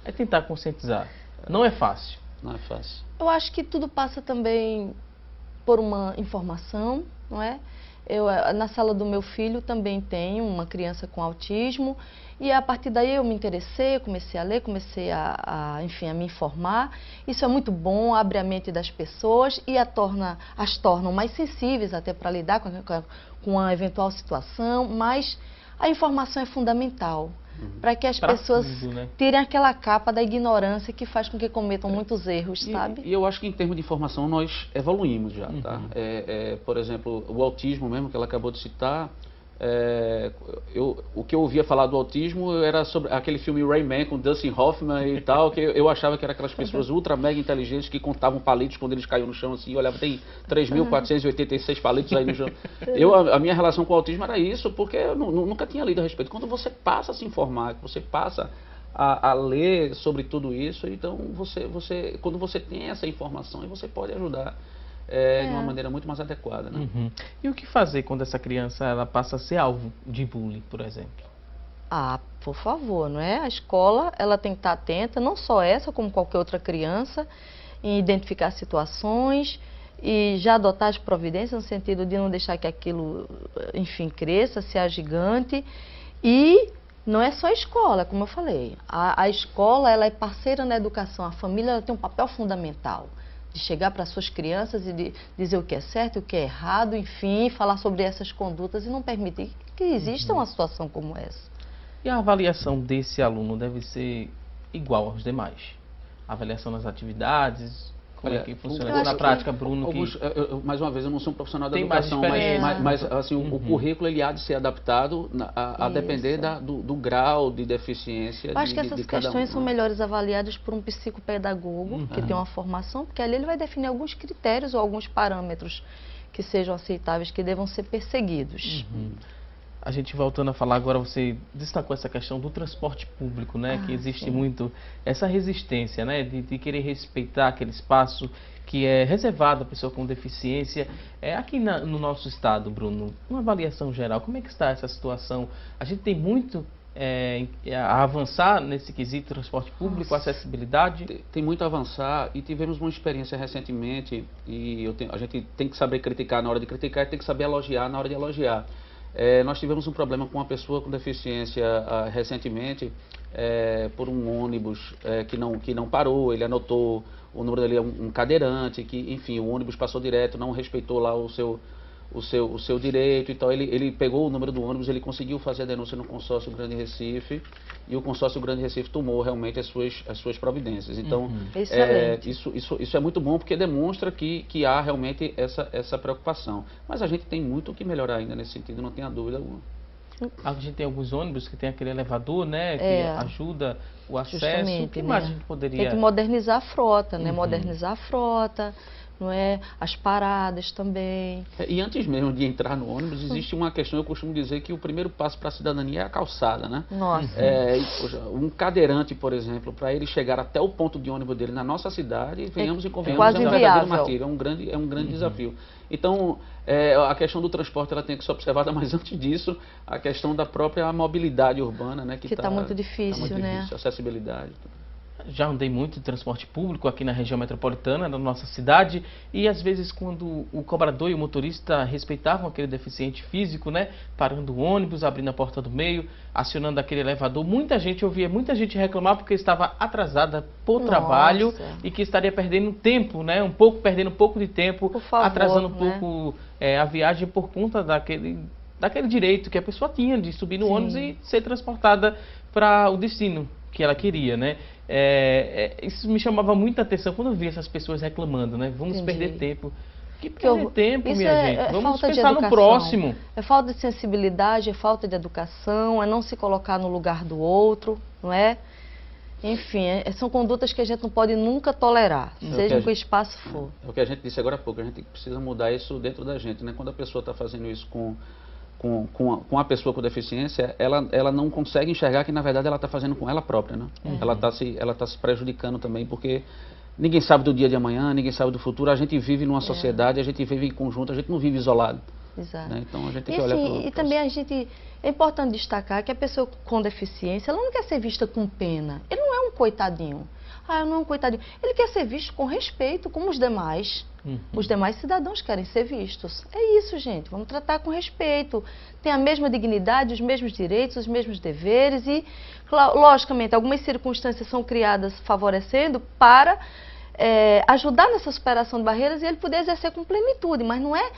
É tentar conscientizar. Não é fácil.
Não é fácil.
Eu acho que tudo passa também por uma informação, não é? Na sala do meu filho também tenho uma criança com autismo e a partir daí eu me interessei, comecei a ler, comecei enfim, a me informar. Isso é muito bom, abre a mente das pessoas e as tornam mais sensíveis até para lidar com a eventual situação, mas a informação é fundamental para que as pessoas tirem aquela capa da ignorância que faz com que cometam muitos erros, sabe?
E eu acho que em termos de informação nós evoluímos já, tá? Por exemplo, o autismo mesmo que ela acabou de citar, o que eu ouvia falar do autismo era sobre aquele filme Rayman com Dustin Hoffman e tal, que eu achava que eram aquelas pessoas ultra mega inteligentes que contavam palitos quando eles caíam no chão assim, olhava, tem 3.486 palitos aí no chão. A minha relação com o autismo era isso, porque eu nunca tinha lido a respeito. Quando você passa a se informar, você passa a ler sobre tudo isso, então quando você tem essa informação, você pode ajudar de uma maneira muito mais adequada, né?
E o que fazer quando essa criança ela passa a ser alvo de bullying, por exemplo?
Por favor, não é? A escola ela tem que estar atenta, não só essa, como qualquer outra criança, em identificar situações e já adotar as providências no sentido de não deixar que aquilo, enfim, cresça, se agigante. E não é só a escola, como eu falei. A escola ela é parceira na educação, a família ela tem um papel fundamental de chegar para suas crianças e de dizer o que é certo, o que é errado, enfim, falar sobre essas condutas e não permitir que exista uma situação como essa.
E a avaliação desse aluno deve ser igual aos demais? A avaliação nas atividades, Como é que funciona
eu acho
na prática, Bruno?
Augusto, mais uma vez, eu não sou um profissional da
Tem mais
educação,
experiência.
mas assim, o currículo ele há de ser adaptado a depender do grau de deficiência
Eu acho que essas
de cada
questões
um.
são melhores avaliadas por um psicopedagogo, que tem uma formação, porque ali ele vai definir alguns critérios ou alguns parâmetros que sejam aceitáveis, que devam ser perseguidos.
A gente voltando a falar agora, você destacou essa questão do transporte público, né? Que existe muito essa resistência, né? De querer respeitar aquele espaço que é reservado à pessoa com deficiência. Aqui no nosso estado, Bruno, uma avaliação geral, como é que está essa situação? A gente tem muito a avançar nesse quesito transporte público, acessibilidade?
Tem muito a avançar e tivemos uma experiência recentemente e a gente tem que saber criticar na hora de criticar e tem que saber elogiar na hora de elogiar. Nós tivemos um problema com uma pessoa com deficiência recentemente por um ônibus que não parou. Ele anotou o número dele, um cadeirante, que enfim, o ônibus passou direto, não respeitou lá o seu direito. Então ele pegou o número do ônibus, ele conseguiu fazer a denúncia no consórcio Grande Recife e o consórcio Grande Recife tomou realmente as suas providências. Então isso é muito bom porque demonstra que há realmente essa preocupação. Mas a gente tem muito o que melhorar ainda nesse sentido, não tenha dúvida alguma.
A gente tem alguns ônibus que tem aquele elevador, né, que ajuda o acesso. O que mais a gente poderia...
Tem que modernizar a frota, né? Modernizar a frota, não é? As paradas também.
E antes mesmo de entrar no ônibus, existe uma questão, eu costumo dizer que o primeiro passo para a cidadania é a calçada, né?
Nossa.
Um cadeirante, por exemplo, para ele chegar até o ponto de ônibus dele na nossa cidade, venhamos e convenhamos,
quase
é um verdadeiro
inviável.
martírio, é um grande desafio. Então, a questão do transporte ela tem que ser observada, mas antes disso, a questão da própria mobilidade urbana, né?
Que está muito difícil, né?
Acessibilidade.
Já andei muito de transporte público aqui na região metropolitana, na nossa cidade, e às vezes quando o cobrador e o motorista respeitavam aquele deficiente físico, né, parando o ônibus, abrindo a porta do meio, acionando aquele elevador, eu ouvia muita gente reclamar porque estava atrasada por trabalho e que estaria perdendo tempo, né, perdendo um pouco de tempo,
por favor,
atrasando um pouco a viagem por conta daquele direito que a pessoa tinha de subir no ônibus e ser transportada para o destino que ela queria, né? Isso me chamava muita atenção quando eu via essas pessoas reclamando, né? Vamos perder tempo. Que perder tempo, minha gente? Vamos pensar no próximo.
É falta de sensibilidade, é falta de educação, é não se colocar no lugar do outro, não é? Enfim, são condutas que a gente não pode nunca tolerar, seja em que espaço for.
É o que a gente disse agora há pouco, a gente precisa mudar isso dentro da gente, né? Quando a pessoa está fazendo isso com a pessoa com deficiência, ela não consegue enxergar que na verdade ela está fazendo com ela própria, né? Ela está se prejudicando também, porque ninguém sabe do dia de amanhã, ninguém sabe do futuro. A gente vive numa sociedade, a gente vive em conjunto, a gente não vive isolado.
Exato.
Né? então a gente tem que olhar para
e também é importante destacar que a pessoa com deficiência, ela não quer ser vista com pena. Ele não é um coitadinho. Não é um coitadinho. Ele quer ser visto com respeito, como os demais. Os demais cidadãos querem ser vistos. É isso, gente. Vamos tratar com respeito. Tem a mesma dignidade, os mesmos direitos, os mesmos deveres e, logicamente, algumas circunstâncias são criadas favorecendo para ajudar nessa superação de barreiras e ele poder exercer com plenitude. Mas não é,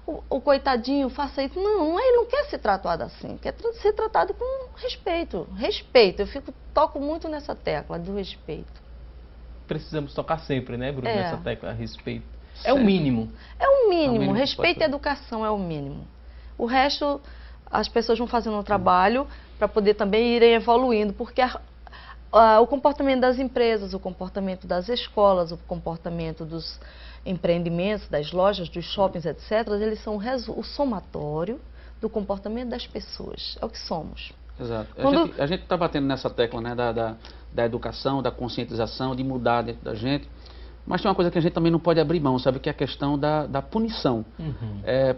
o coitadinho, faça isso. Não, ele não quer ser tratado assim. Quer ser tratado com respeito. Respeito. Eu toco muito nessa tecla do respeito.
Precisamos tocar sempre, né, Bruno, nessa tecla a respeito. É o mínimo.
É o mínimo. Respeito e educação é o mínimo. O resto, as pessoas vão fazendo um trabalho para poder também irem evoluindo, porque o comportamento das empresas, o comportamento das escolas, o comportamento dos empreendimentos, das lojas, dos shoppings, etc., eles são o somatório do comportamento das pessoas. É o que somos.
Exato. A gente está batendo nessa tecla, né, da educação, da conscientização, de mudar dentro da gente. Mas tem uma coisa que a gente também não pode abrir mão, sabe? Que é a questão da punição.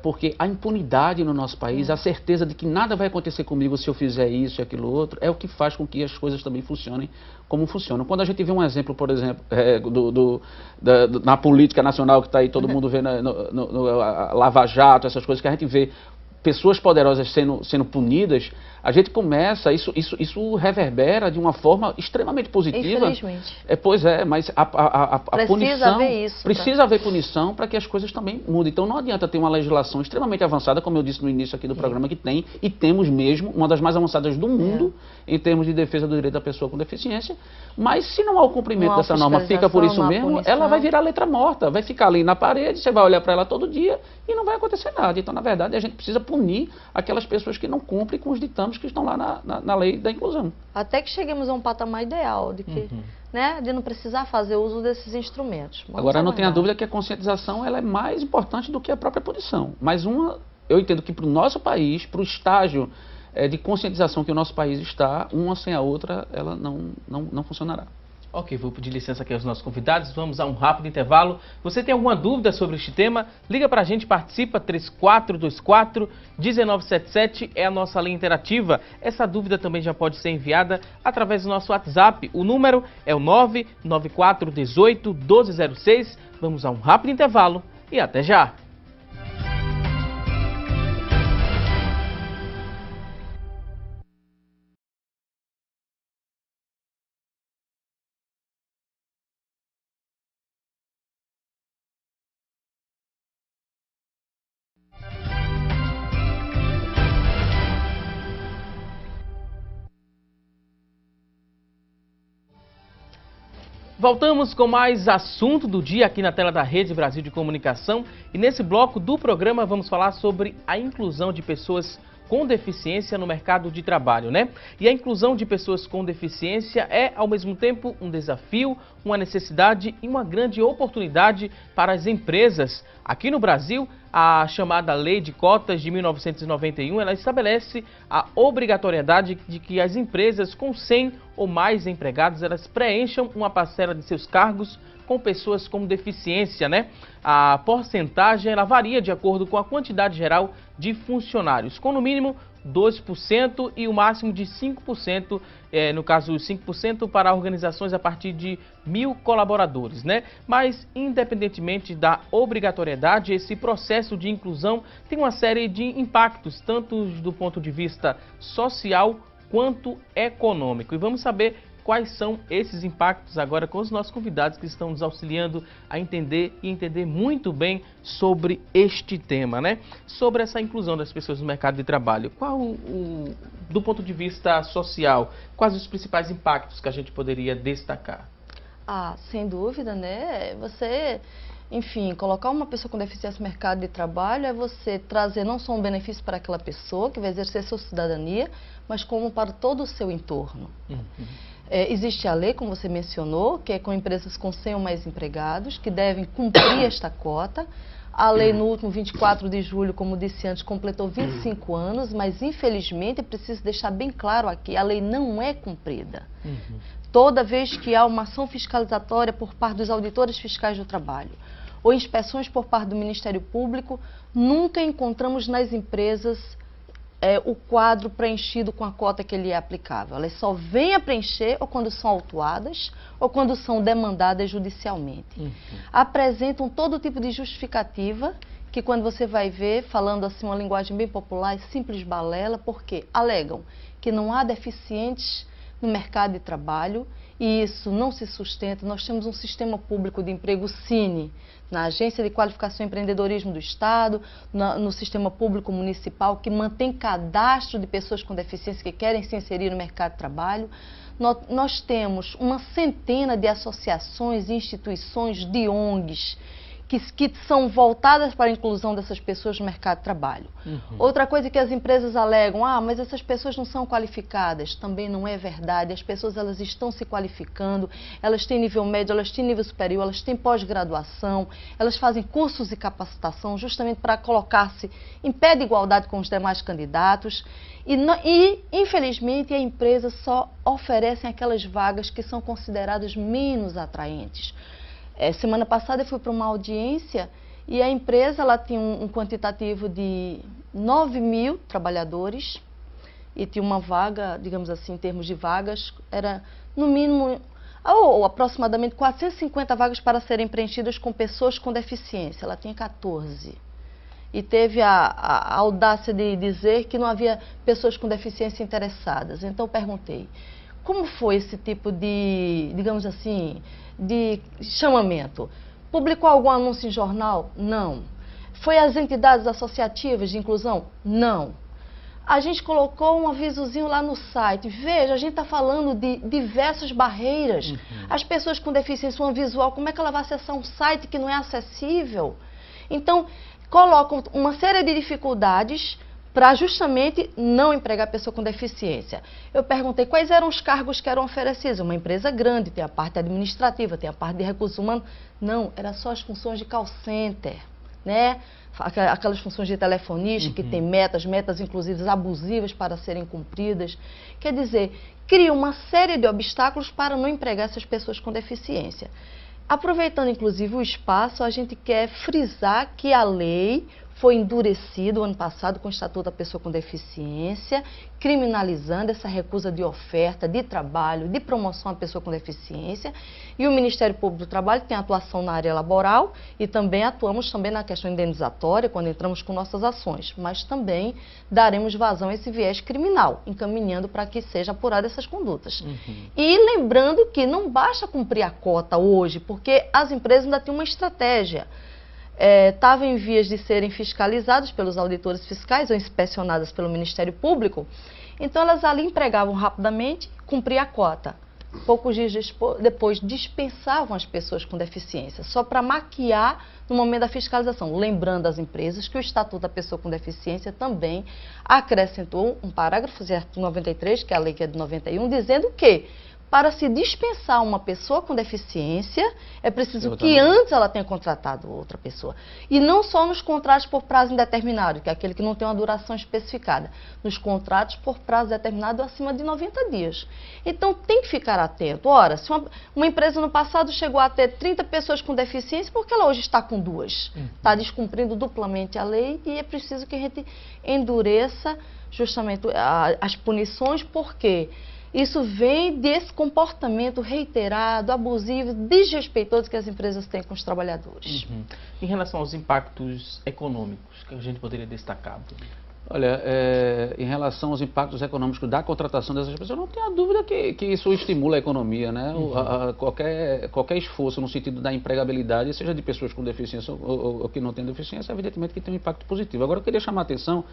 Porque a impunidade no nosso país, a certeza de que nada vai acontecer comigo se eu fizer isso e aquilo outro, é o que faz com que as coisas também funcionem como funcionam. Quando a gente vê um exemplo, por exemplo, na política nacional que está aí, todo mundo vê a Lava Jato, essas coisas que a gente vê pessoas poderosas sendo punidas, a gente começa, isso reverbera de uma forma extremamente positiva.
Infelizmente.
Pois é, mas a punição...
haver isso.
Precisa haver punição para que as coisas também mudem. Então não adianta ter uma legislação extremamente avançada, como eu disse no início aqui do programa, que tem, e temos mesmo, uma das mais avançadas do mundo, em termos de defesa do direito da pessoa com deficiência, mas se não há o cumprimento dessa norma, fica por isso mesmo, ela vai virar letra morta, vai ficar ali na parede, você vai olhar para ela todo dia e não vai acontecer nada. Então, na verdade, a gente precisa punir aquelas pessoas que não cumprem com os ditames que estão lá na lei da inclusão.
Até que cheguemos a um patamar ideal de que, né, de não precisar fazer uso desses instrumentos.
Agora, não tenha dúvida que a conscientização ela é mais importante do que a própria punição. Mas eu entendo que para o nosso país, para o estágio de conscientização que o nosso país está, uma sem a outra, ela não funcionará.
Ok, vou pedir licença aqui aos nossos convidados, vamos a um rápido intervalo. Você tem alguma dúvida sobre este tema? Liga para a gente, participa, 3424-1977 é a nossa linha interativa. Essa dúvida também já pode ser enviada através do nosso WhatsApp. O número é o 99418-1206. Vamos a um rápido intervalo e até já! Voltamos com mais assunto do dia aqui na tela da Rede Brasil de Comunicação e nesse bloco do programa vamos falar sobre a inclusão de pessoas com deficiência no mercado de trabalho, né? E a inclusão de pessoas com deficiência é, ao mesmo tempo, um desafio, uma necessidade e uma grande oportunidade para as empresas. Aqui no Brasil, a chamada Lei de Cotas de 1991, ela estabelece a obrigatoriedade de que as empresas com 100 ou mais empregados, elas preencham uma parcela de seus cargos com pessoas com deficiência, né? A porcentagem ela varia de acordo com a quantidade geral de funcionários, com no mínimo 2% e o máximo de 5%, no caso 5% para organizações a partir de 1.000 colaboradores, né? Mas, independentemente da obrigatoriedade, esse processo de inclusão tem uma série de impactos, tanto do ponto de vista social quanto econômico. E vamos saber quais são esses impactos agora com os nossos convidados que estão nos auxiliando a entender e entender muito bem sobre este tema, né? Sobre essa inclusão das pessoas no mercado de trabalho. Do ponto de vista social, quais os principais impactos que a gente poderia destacar?
Sem dúvida, né? Você, enfim, colocar uma pessoa com deficiência no mercado de trabalho é você trazer não só um benefício para aquela pessoa que vai exercer sua cidadania, mas como para todo o seu entorno. Existe a lei, como você mencionou, que é com empresas com 100 ou mais empregados, que devem cumprir esta cota. A lei, no último 24 de julho, como disse antes, completou 25 anos, mas infelizmente é preciso deixar bem claro aqui, a lei não é cumprida. Toda vez que há uma ação fiscalizatória por parte dos auditores fiscais do trabalho, ou inspeções por parte do Ministério Público, nunca encontramos nas empresas o quadro preenchido com a cota que lhe é aplicável. Elas só vêm a preencher ou quando são autuadas ou quando são demandadas judicialmente. Apresentam todo tipo de justificativa que, quando você vai ver, falando assim uma linguagem bem popular, é simples balela, porque alegam que não há deficientes no mercado de trabalho e isso não se sustenta. Nós temos um sistema público de emprego, Cine, na Agência de Qualificação e Empreendedorismo do Estado, no sistema público municipal, que mantém cadastro de pessoas com deficiência que querem se inserir no mercado de trabalho. Nós temos uma centena de associações e instituições de ONGs que são voltadas para a inclusão dessas pessoas no mercado de trabalho. Outra coisa que as empresas alegam, mas essas pessoas não são qualificadas. Também não é verdade. As pessoas elas estão se qualificando, elas têm nível médio, elas têm nível superior, elas têm pós-graduação, elas fazem cursos de capacitação justamente para colocar-se em pé de igualdade com os demais candidatos. E, infelizmente, a empresa só oferece aquelas vagas que são consideradas menos atraentes. Semana passada eu fui para uma audiência e a empresa ela tinha um quantitativo de 9.000 trabalhadores e tinha uma vaga, digamos assim, em termos de vagas, era no mínimo, ou aproximadamente 450 vagas para serem preenchidas com pessoas com deficiência. Ela tinha 14. e teve a audácia de dizer que não havia pessoas com deficiência interessadas. Então eu perguntei, como foi esse tipo de, digamos assim, de chamamento? Publicou algum anúncio em jornal? Não. Foi às entidades associativas de inclusão? Não. A gente colocou um avisozinho lá no site. Veja, a gente está falando de diversas barreiras. As pessoas com deficiência visual, como é que ela vai acessar um site que não é acessível? Então, colocam uma série de dificuldades para justamente não empregar a pessoa com deficiência. Eu perguntei quais eram os cargos que eram oferecidos. Uma empresa grande, tem a parte administrativa, tem a parte de recursos humanos. Não, era só as funções de call center, né? Aquelas funções de telefonista que tem metas inclusive abusivas para serem cumpridas. Quer dizer, cria uma série de obstáculos para não empregar essas pessoas com deficiência. Aproveitando inclusive o espaço, a gente quer frisar que a lei foi endurecida o ano passado com o Estatuto da Pessoa com Deficiência, criminalizando essa recusa de oferta, de trabalho, de promoção à pessoa com deficiência. E o Ministério Público do Trabalho tem atuação na área laboral e também atuamos também na questão indenizatória, quando entramos com nossas ações. Mas também daremos vazão a esse viés criminal, encaminhando para que seja apurada essas condutas. E lembrando que não basta cumprir a cota hoje, porque as empresas ainda têm uma estratégia. Estavam em vias de serem fiscalizadas pelos auditores fiscais ou inspecionadas pelo Ministério Público, então elas ali empregavam rapidamente, cumpriam a cota. Poucos dias depois dispensavam as pessoas com deficiência, só para maquiar no momento da fiscalização. Lembrando às empresas que o Estatuto da Pessoa com Deficiência também acrescentou um parágrafo, artigo 93, que é a lei que é de 91, dizendo que para se dispensar uma pessoa com deficiência, é preciso que antes ela tenha contratado outra pessoa. E não só nos contratos por prazo indeterminado, que é aquele que não tem uma duração especificada. Nos contratos por prazo determinado acima de 90 dias. Então tem que ficar atento. Ora, se uma empresa no passado chegou a ter 30 pessoas com deficiência, por que ela hoje está com 2? Está descumprindo duplamente a lei e é preciso que a gente endureça justamente as punições, porque isso vem desse comportamento reiterado, abusivo, desrespeitoso que as empresas têm com os trabalhadores.
Em relação aos impactos econômicos, que a gente poderia destacar?
Olha, em relação aos impactos econômicos da contratação dessas pessoas, eu não tenho a dúvida que isso estimula a economia, né? Qualquer esforço no sentido da empregabilidade, seja de pessoas com deficiência ou que não têm deficiência, evidentemente que tem um impacto positivo. Agora, eu queria chamar a atenção,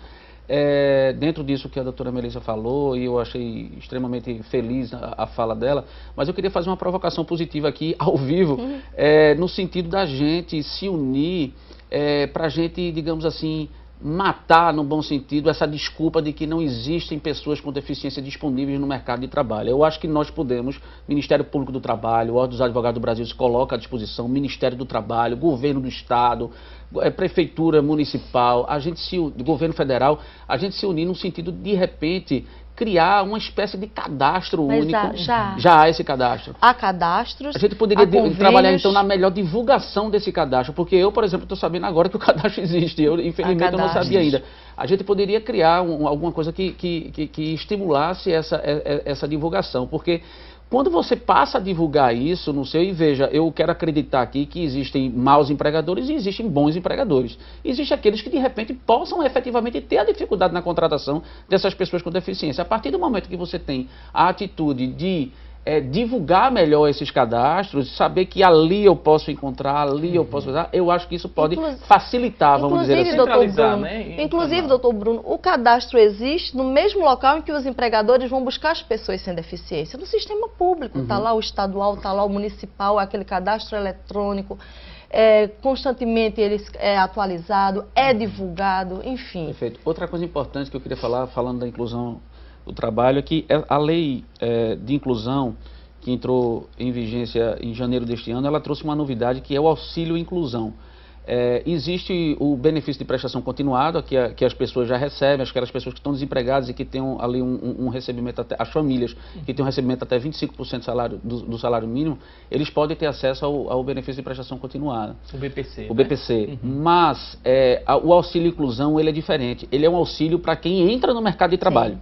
dentro disso que a doutora Melissa falou, e eu achei extremamente feliz a fala dela, mas eu queria fazer uma provocação positiva aqui, ao vivo, no sentido da gente se unir para a gente, digamos assim, matar, no bom sentido, essa desculpa de que não existem pessoas com deficiência disponíveis no mercado de trabalho. Eu acho que nós podemos, Ministério Público do Trabalho, Ordem dos Advogados do Brasil se coloca à disposição, Ministério do Trabalho, Governo do Estado, Prefeitura Municipal, Governo Federal, a gente se unir no sentido de repente, criar uma espécie de cadastro único. Já há esse cadastro.
Há cadastros.
A gente poderia trabalhar então na melhor divulgação desse cadastro, porque eu, por exemplo, estou sabendo agora que o cadastro existe. Infelizmente eu não sabia ainda. A gente poderia criar alguma coisa que estimulasse essa divulgação, porque quando você passa a divulgar isso no seu, e veja, eu quero acreditar aqui que existem maus empregadores e existem bons empregadores. Existem aqueles que de repente possam efetivamente ter a dificuldade na contratação dessas pessoas com deficiência. A partir do momento que você tem a atitude de divulgar melhor esses cadastros, saber que ali eu posso encontrar, ali eu posso usar, eu acho que isso pode facilitar, vamos dizer assim.
Centralizar, né?
Inclusive, doutor Bruno, o cadastro existe no mesmo local em que os empregadores vão buscar as pessoas sem deficiência, no sistema público. Está lá o estadual, está lá o municipal, aquele cadastro eletrônico. Constantemente ele é atualizado, é divulgado, enfim.
Perfeito. Outra coisa importante que eu queria falar, falando da inclusão do trabalho, é que a lei de inclusão, que entrou em vigência em janeiro deste ano, ela trouxe uma novidade que é o auxílio inclusão. Existe o benefício de prestação continuada, que as pessoas já recebem, aquelas pessoas que estão desempregadas e que têm ali um recebimento, as famílias que têm um recebimento até 25% do salário mínimo, eles podem ter acesso ao benefício de prestação continuada.
O BPC.
O BPC. Mas o auxílio inclusão, ele é diferente. Ele é um auxílio para quem entra no mercado de trabalho.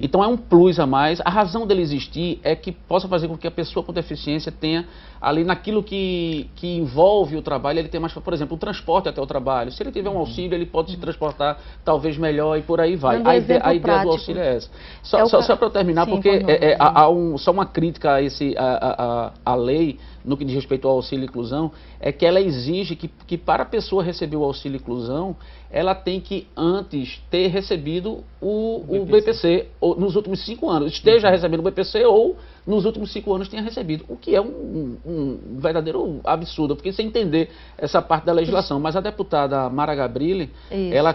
Então é um plus a mais. A razão dele existir é que possa fazer com que a pessoa com deficiência tenha ali naquilo que envolve o trabalho, ele tenha mais, por exemplo, transporte até o trabalho. Se ele tiver um auxílio, ele pode se transportar talvez melhor e por aí vai.
Dando
A ideia
prático.
do auxílio é essa. Só para eu terminar,
Sim,
porque
há
só uma crítica a lei no que diz respeito ao auxílio inclusão, é que ela exige que para a pessoa receber o auxílio inclusão, ela tem que antes ter recebido o BPC nos últimos 5 anos. Esteja recebendo o BPC ou nos últimos 5 anos tenha recebido, o que é um verdadeiro absurdo, porque sem entender essa parte da legislação. Mas a deputada Mara Gabrilli, ela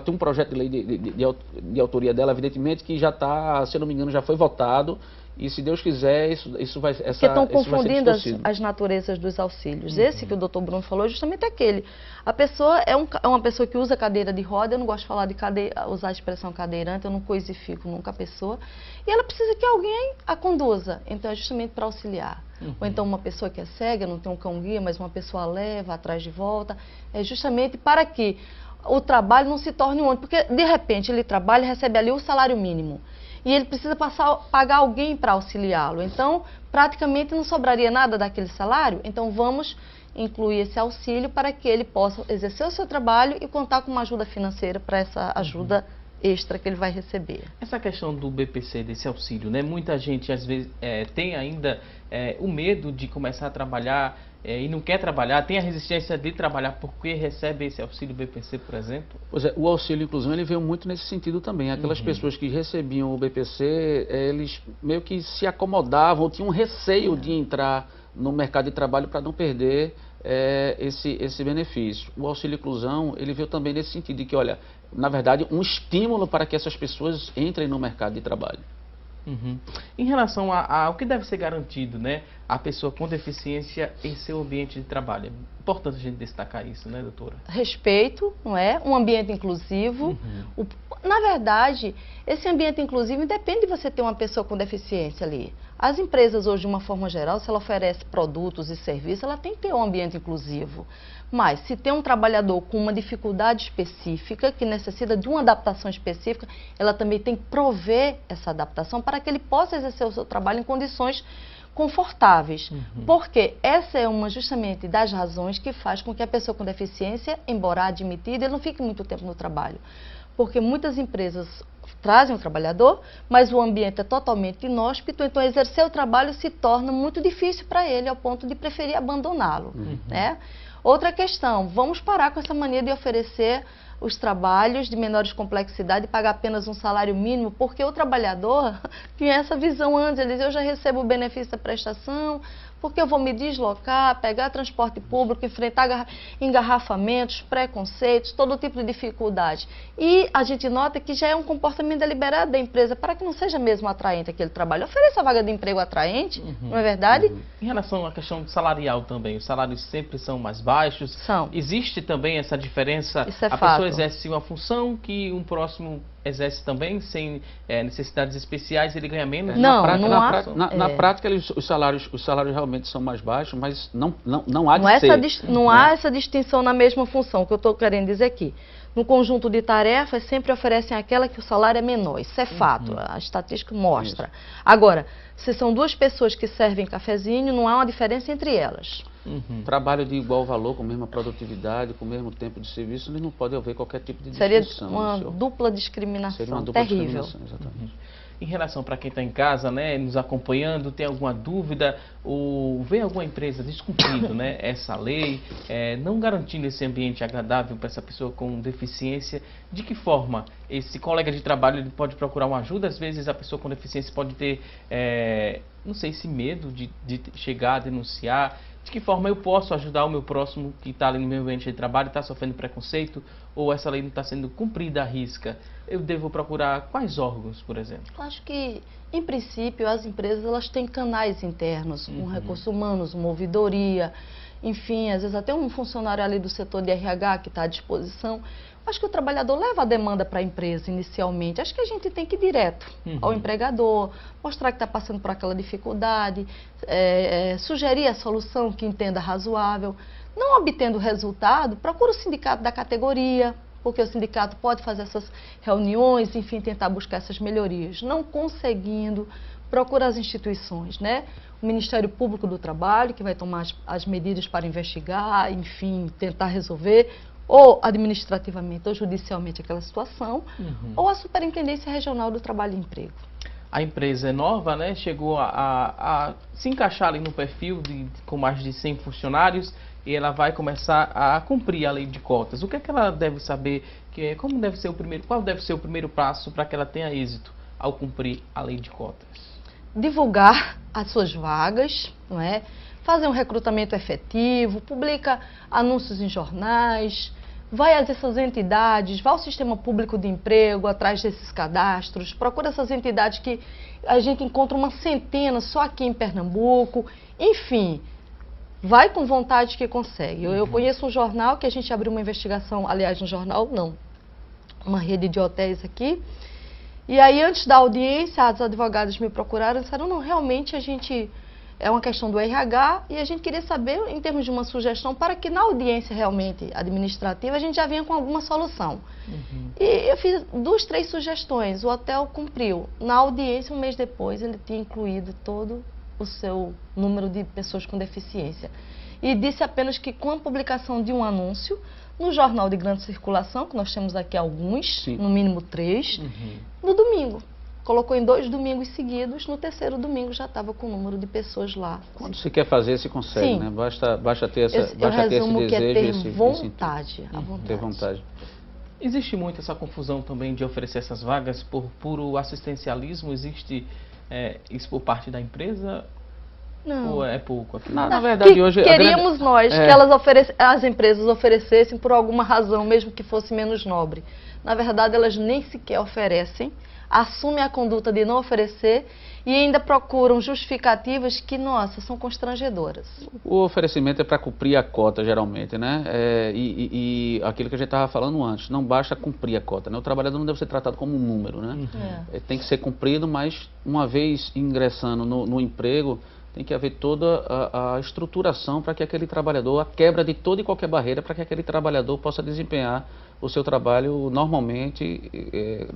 tem um projeto de lei de autoria dela, evidentemente, que já está, se eu não me engano, já foi votado. E se Deus quiser, isso vai ser
Porque estão confundindo
distorcido.
as naturezas dos auxílios. Esse que o doutor Bruno falou é justamente aquele. A pessoa é uma pessoa que usa cadeira de roda, eu não gosto de falar de usar a expressão cadeirante, eu não coisifico nunca a pessoa. E ela precisa que alguém a conduza. Então é justamente para auxiliar. Ou então uma pessoa que é cega, não tem um cão-guia, mas uma pessoa leva atrás de volta. É justamente para que o trabalho não se torne um ônibus. Porque de repente ele trabalha e recebe ali o salário mínimo. E ele precisa pagar alguém para auxiliá-lo. Então, praticamente não sobraria nada daquele salário. Então, vamos incluir esse auxílio para que ele possa exercer o seu trabalho e contar com uma ajuda financeira para essa ajuda extra que ele vai receber.
Essa questão do BPC, desse auxílio, né? Muita gente, às vezes, tem ainda o medo de começar a trabalhar e não quer trabalhar, tem a resistência de trabalhar porque recebe esse auxílio BPC, por exemplo?
Pois é, o auxílio inclusão ele veio muito nesse sentido também. Aquelas pessoas que recebiam o BPC, eles meio que se acomodavam, tinham receio de entrar no mercado de trabalho para não perder esse benefício. O auxílio inclusão, ele veio também nesse sentido de que, olha, na verdade, um estímulo para que essas pessoas entrem no mercado de trabalho.
Em relação ao que deve ser garantido, né, a pessoa com deficiência em seu ambiente de trabalho, é importante a gente destacar isso, né, doutora?
Respeito, não é? Um ambiente inclusivo. Na verdade, esse ambiente inclusivo independe de você ter uma pessoa com deficiência ali. As empresas hoje, de uma forma geral, se ela oferece produtos e serviços, ela tem que ter um ambiente inclusivo. Mas, se tem um trabalhador com uma dificuldade específica, que necessita de uma adaptação específica, ela também tem que prover essa adaptação para que ele possa exercer o seu trabalho em condições confortáveis. Porque essa é uma justamente das razões que faz com que a pessoa com deficiência, embora admitida, ele não fique muito tempo no trabalho. Porque muitas empresas trazem o trabalhador, mas o ambiente é totalmente inóspito, então exercer o trabalho se torna muito difícil para ele, ao ponto de preferir abandoná-lo, né? Outra questão, vamos parar com essa mania de oferecer os trabalhos de menores complexidade e pagar apenas um salário mínimo, porque o trabalhador tinha essa visão antes, ele dizia, eu já recebo o benefício da prestação, porque eu vou me deslocar, pegar transporte público, enfrentar engarrafamentos, preconceitos, todo tipo de dificuldade. E a gente nota que já é um comportamento deliberado da empresa para que não seja mesmo atraente aquele trabalho. Ofereça a vaga de emprego atraente, não é verdade?
Em relação à questão salarial também, os salários sempre são mais baixos.
São.
Existe também essa diferença?
Isso é
a
fato.
Pessoa exerce uma função que um próximo exerce também, sem necessidades especiais, ele ganha menos?
Na prática, os salários realmente são mais baixos, mas não há de ser.
Não há essa distinção na mesma função. O que eu estou querendo dizer aqui, no conjunto de tarefas, sempre oferecem aquela que o salário é menor. Isso é fato, a estatística mostra. Agora, se são duas pessoas que servem cafezinho, não há uma diferença entre elas.
Trabalho de igual valor, com a mesma produtividade, com o mesmo tempo de serviço, não pode haver qualquer tipo de distinção.
Seria uma dupla discriminação,
seria uma dupla
terrível.
Discriminação, exatamente.
Em relação para quem está em casa, né, nos acompanhando, tem alguma dúvida ou vê alguma empresa descumprindo, né, essa lei, não garantindo esse ambiente agradável para essa pessoa com deficiência, de que forma esse colega de trabalho ele pode procurar uma ajuda? Às vezes a pessoa com deficiência pode ter, não sei se medo de chegar a denunciar. De que forma eu posso ajudar o meu próximo que está ali no meu ambiente de trabalho, está sofrendo preconceito, ou essa lei não está sendo cumprida à risca? Eu devo procurar quais órgãos, por exemplo?
Eu acho que, em princípio, as empresas elas têm canais internos, com recursos humanos, uma ouvidoria, enfim, às vezes até um funcionário ali do setor de RH que está à disposição. Acho que o trabalhador leva a demanda para a empresa inicialmente. Acho que a gente tem que ir direto ao empregador, mostrar que está passando por aquela dificuldade, sugerir a solução que entenda razoável. Não obtendo resultado, procura o sindicato da categoria, porque o sindicato pode fazer essas reuniões, enfim, tentar buscar essas melhorias. Não conseguindo, procura as instituições, né? O Ministério Público do Trabalho, que vai tomar as medidas para investigar, enfim, tentar resolver, ou administrativamente ou judicialmente aquela situação, ou a Superintendência Regional do Trabalho e Emprego.
A empresa é nova, né? Chegou a se encaixar ali no perfil com mais de 100 funcionários e ela vai começar a cumprir a lei de cotas. O que é que ela deve saber? Qual deve ser o primeiro passo para que ela tenha êxito ao cumprir a lei de cotas?
Divulgar as suas vagas, não é? Fazer um recrutamento efetivo, publica anúncios em jornais, vai a essas entidades, vai ao sistema público de emprego, atrás desses cadastros, procura essas entidades que a gente encontra uma centena só aqui em Pernambuco, enfim, vai com vontade que consegue. Eu conheço um jornal que a gente abriu uma investigação, aliás, um jornal não, uma rede de hotéis aqui, e aí antes da audiência, as advogadas me procuraram e disseram, não, realmente a gente... É uma questão do RH e a gente queria saber, em termos de uma sugestão, para que na audiência realmente administrativa a gente já venha com alguma solução. E eu fiz 2, 3 sugestões, o hotel cumpriu. Na audiência, um mês depois, ele tinha incluído todo o seu número de pessoas com deficiência. E disse apenas que com a publicação de um anúncio, no jornal de grande circulação, que nós temos aqui alguns, no mínimo 3, no domingo. Colocou em 2 domingos seguidos, no 3º domingo já estava com o número de pessoas lá.
Quando se quer fazer, se consegue,
Sim.
né? Basta ter esse
Eu resumo
desejo,
que é ter
esse
vontade, a vontade.
ter vontade.
Existe muito essa confusão também de oferecer essas vagas por puro assistencialismo? Existe isso por parte da empresa?
Não.
Ou é pouco?
Na verdade, hoje...
Queríamos nós que as empresas oferecessem por alguma razão, mesmo que fosse menos nobre. Na verdade, elas nem sequer oferecem, assumem a conduta de não oferecer e ainda procuram justificativas que, nossa, são constrangedoras.
O oferecimento é para cumprir a cota, geralmente, né? E aquilo que a gente estava falando antes, não basta cumprir a cota, né? O trabalhador não deve ser tratado como um número, né? Tem que ser cumprido, mas uma vez ingressando no emprego, tem que haver toda a estruturação para que aquele trabalhador, a quebra de toda e qualquer barreira, para que aquele trabalhador possa desempenhar o seu trabalho normalmente,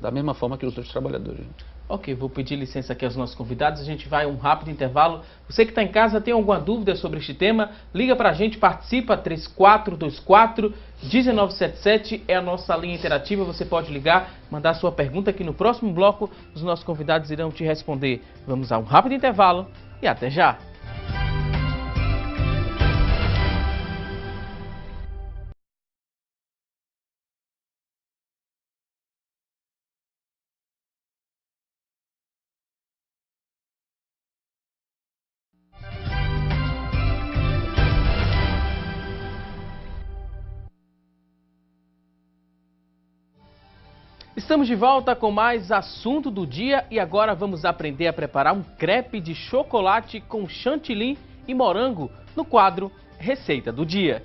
da mesma forma que os outros trabalhadores.
Ok, vou pedir licença aqui aos nossos convidados, a gente vai a um rápido intervalo. Você que está em casa, tem alguma dúvida sobre este tema, liga para a gente, participa, 3424-1977 é a nossa linha interativa, você pode ligar, mandar sua pergunta aqui no próximo bloco, os nossos convidados irão te responder. Vamos a um rápido intervalo e até já! Estamos de volta com mais assunto do dia e agora vamos aprender a preparar um crepe de chocolate com chantilly e morango no quadro Receita do Dia.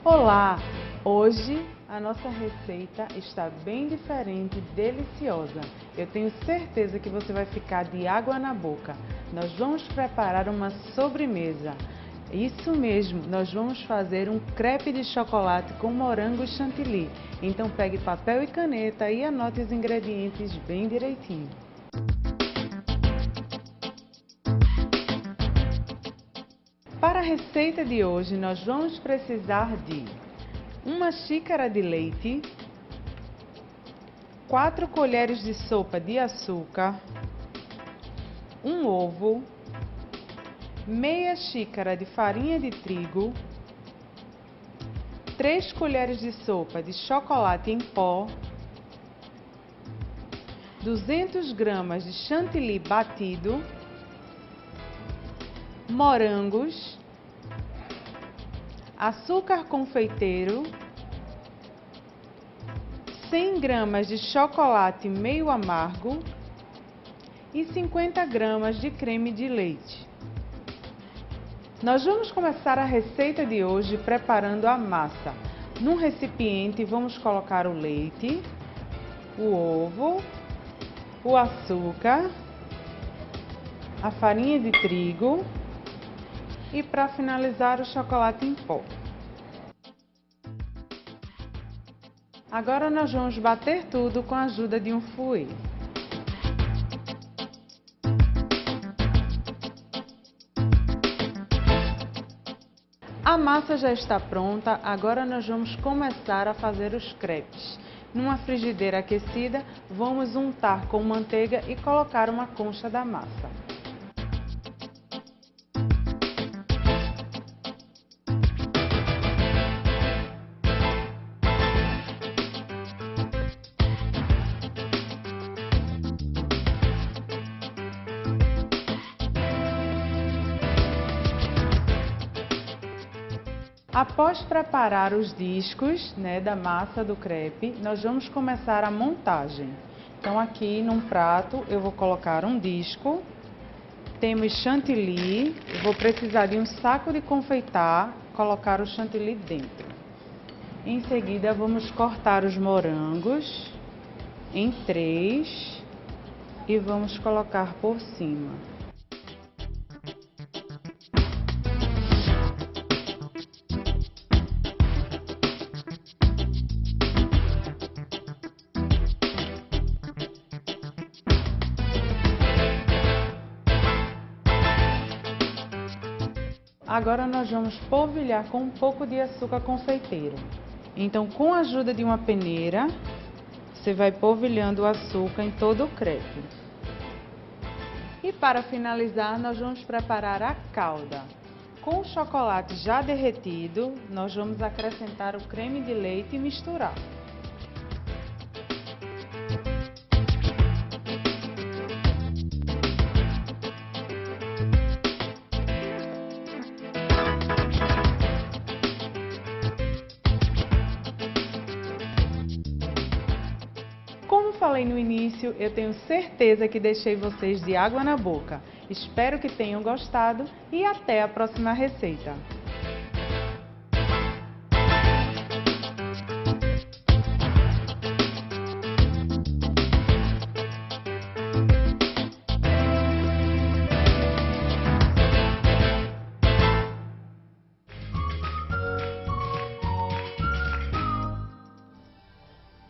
Olá! Hoje a nossa receita está bem diferente e deliciosa. Eu tenho certeza que você vai ficar de água na boca. Nós vamos preparar uma sobremesa. Isso mesmo, nós vamos fazer um crepe de chocolate com morango e chantilly. Então pegue papel e caneta e anote os ingredientes bem direitinho. Para a receita de hoje, nós vamos precisar de 1 xícara de leite, 4 colheres de sopa de açúcar, 1 ovo, meia xícara de farinha de trigo, 3 colheres de sopa de chocolate em pó, 200 gramas de chantilly batido, morangos, açúcar confeiteiro, 100 gramas de chocolate meio amargo e 50 gramas de creme de leite. Nós vamos começar a receita de hoje preparando a massa. Num recipiente vamos colocar o leite, o ovo, o açúcar, a farinha de trigo e para finalizar o chocolate em pó. Agora nós vamos bater tudo com a ajuda de um fouet. A massa já está pronta, agora nós vamos começar a fazer os crepes. Numa frigideira aquecida, vamos untar com manteiga e colocar uma concha da massa. Após preparar os discos, da massa do crepe, nós vamos começar a montagem. Então aqui num prato eu vou colocar um disco, temos chantilly, eu vou precisar de um saco de confeitar, colocar o chantilly dentro. Em seguida vamos cortar os morangos em 3 e vamos colocar por cima. Agora nós vamos polvilhar com um pouco de açúcar confeiteiro. Então, com a ajuda de uma peneira, você vai polvilhando o açúcar em todo o crepe. E para finalizar, nós vamos preparar a calda. Com o chocolate já derretido, nós vamos acrescentar o creme de leite e misturar. Como falei no início, eu tenho certeza que deixei vocês de água na boca. Espero que tenham gostado e até a próxima receita.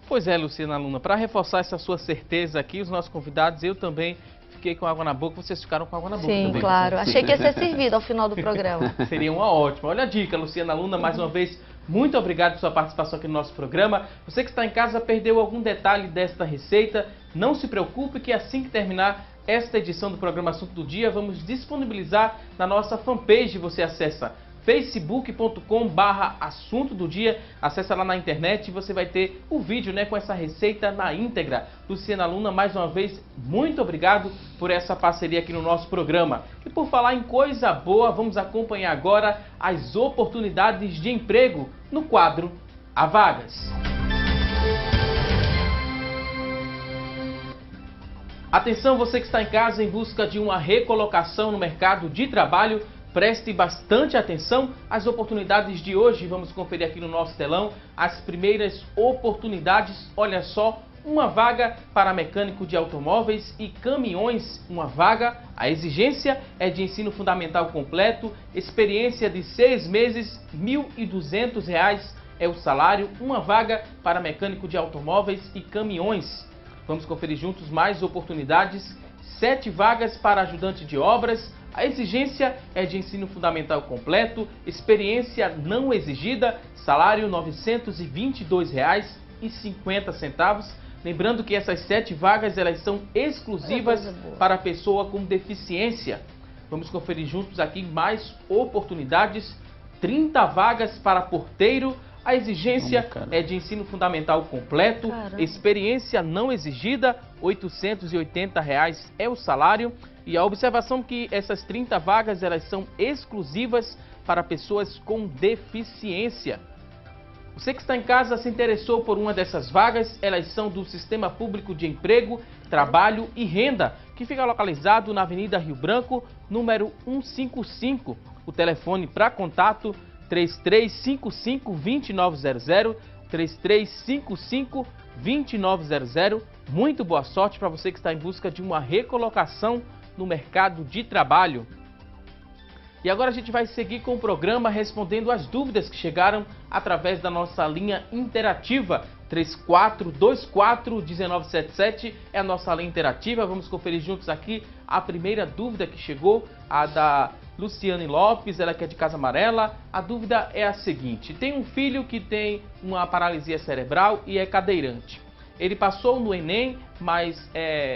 Pois é, Luciana Luna, para reforçar essa sua certeza aqui, os nossos convidados, eu também fiquei com água na boca, vocês ficaram com água na boca
Sim,
também.
claro. Achei que ia ser servido ao final do programa.
Seria uma ótima. Olha a dica, Luciana Luna, mais uma vez, muito obrigado por sua participação aqui no nosso programa. Você que está em casa perdeu algum detalhe desta receita, não se preocupe que assim que terminar esta edição do programa Assunto do Dia, vamos disponibilizar na nossa fanpage. Você acessa facebook.com/assunto do dia, acessa lá na internet e você vai ter o vídeo com essa receita na íntegra. Luciana Luna, mais uma vez, muito obrigado por essa parceria aqui no nosso programa. E por falar em coisa boa, vamos acompanhar agora as oportunidades de emprego no quadro Há Vagas. Atenção, você que está em casa em busca de uma recolocação no mercado de trabalho, preste bastante atenção às oportunidades de hoje. Vamos conferir aqui no nosso telão as primeiras oportunidades. Olha só, uma vaga para mecânico de automóveis e caminhões, uma vaga. A exigência é de ensino fundamental completo, experiência de 6 meses, R$ 1.200 é o salário, uma vaga para mecânico de automóveis e caminhões. Vamos conferir juntos mais oportunidades. 7 vagas para ajudante de obras. A exigência é de ensino fundamental completo, experiência não exigida, salário R$ 922,50. Lembrando que essas 7 vagas elas são exclusivas para pessoa com deficiência. Vamos conferir juntos aqui mais oportunidades. 30 vagas para porteiro. A exigência é de ensino fundamental completo, experiência não exigida, R$ 880 é o salário. E a observação que essas 30 vagas elas são exclusivas para pessoas com deficiência. Você que está em casa se interessou por uma dessas vagas, elas são do Sistema Público de Emprego, Trabalho e Renda, que fica localizado na Avenida Rio Branco, número 155. O telefone para contato 3355-2900, 3355-2900. Muito boa sorte para você que está em busca de uma recolocação no mercado de trabalho. E agora a gente vai seguir com o programa respondendo as dúvidas que chegaram através da nossa linha interativa 3424-1977 é a nossa linha interativa. Vamos conferir juntos aqui a primeira dúvida que chegou, a da Luciane Lopes, ela que é de Casa Amarela. A dúvida é a seguinte: tem um filho que tem uma paralisia cerebral e é cadeirante. Ele passou no Enem, mas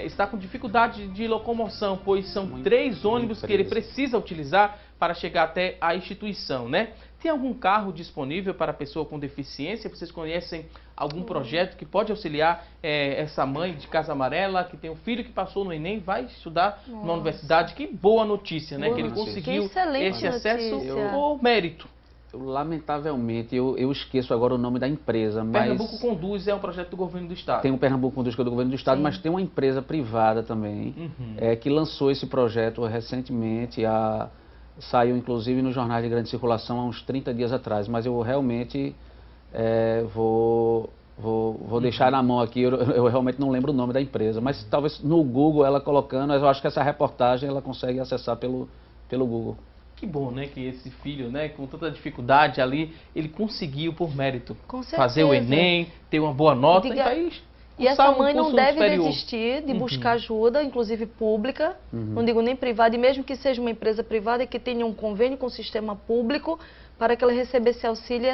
está com dificuldade de locomoção, pois são 3 ônibus que ele precisa utilizar para chegar até a instituição, né? Tem algum carro disponível para pessoa com deficiência? Vocês conhecem algum projeto que pode auxiliar essa mãe de Casa Amarela, que tem um filho que passou no Enem, vai estudar numa universidade? Que boa notícia, né? Que ele conseguiu esse acesso por mérito.
Lamentavelmente, eu esqueço agora o nome da empresa, mas...
Pernambuco Conduz é um projeto do governo do estado.
Tem o Pernambuco Conduz, que é do governo do estado, mas tem uma empresa privada também, que lançou esse projeto recentemente, saiu inclusive no jornal de grande circulação há uns 30 dias atrás, mas eu realmente vou deixar na mão aqui, eu realmente não lembro o nome da empresa, mas talvez no Google ela colocando, eu acho que essa reportagem ela consegue acessar pelo Google.
Que bom, né, que esse filho, né, com tanta dificuldade ali, ele conseguiu por mérito fazer o Enem, ter uma boa nota
e essa mãe não deve desistir de buscar ajuda, inclusive pública, não digo nem privada, e mesmo que seja uma empresa privada que tenha um convênio com o sistema público para que ela receba esse auxílio e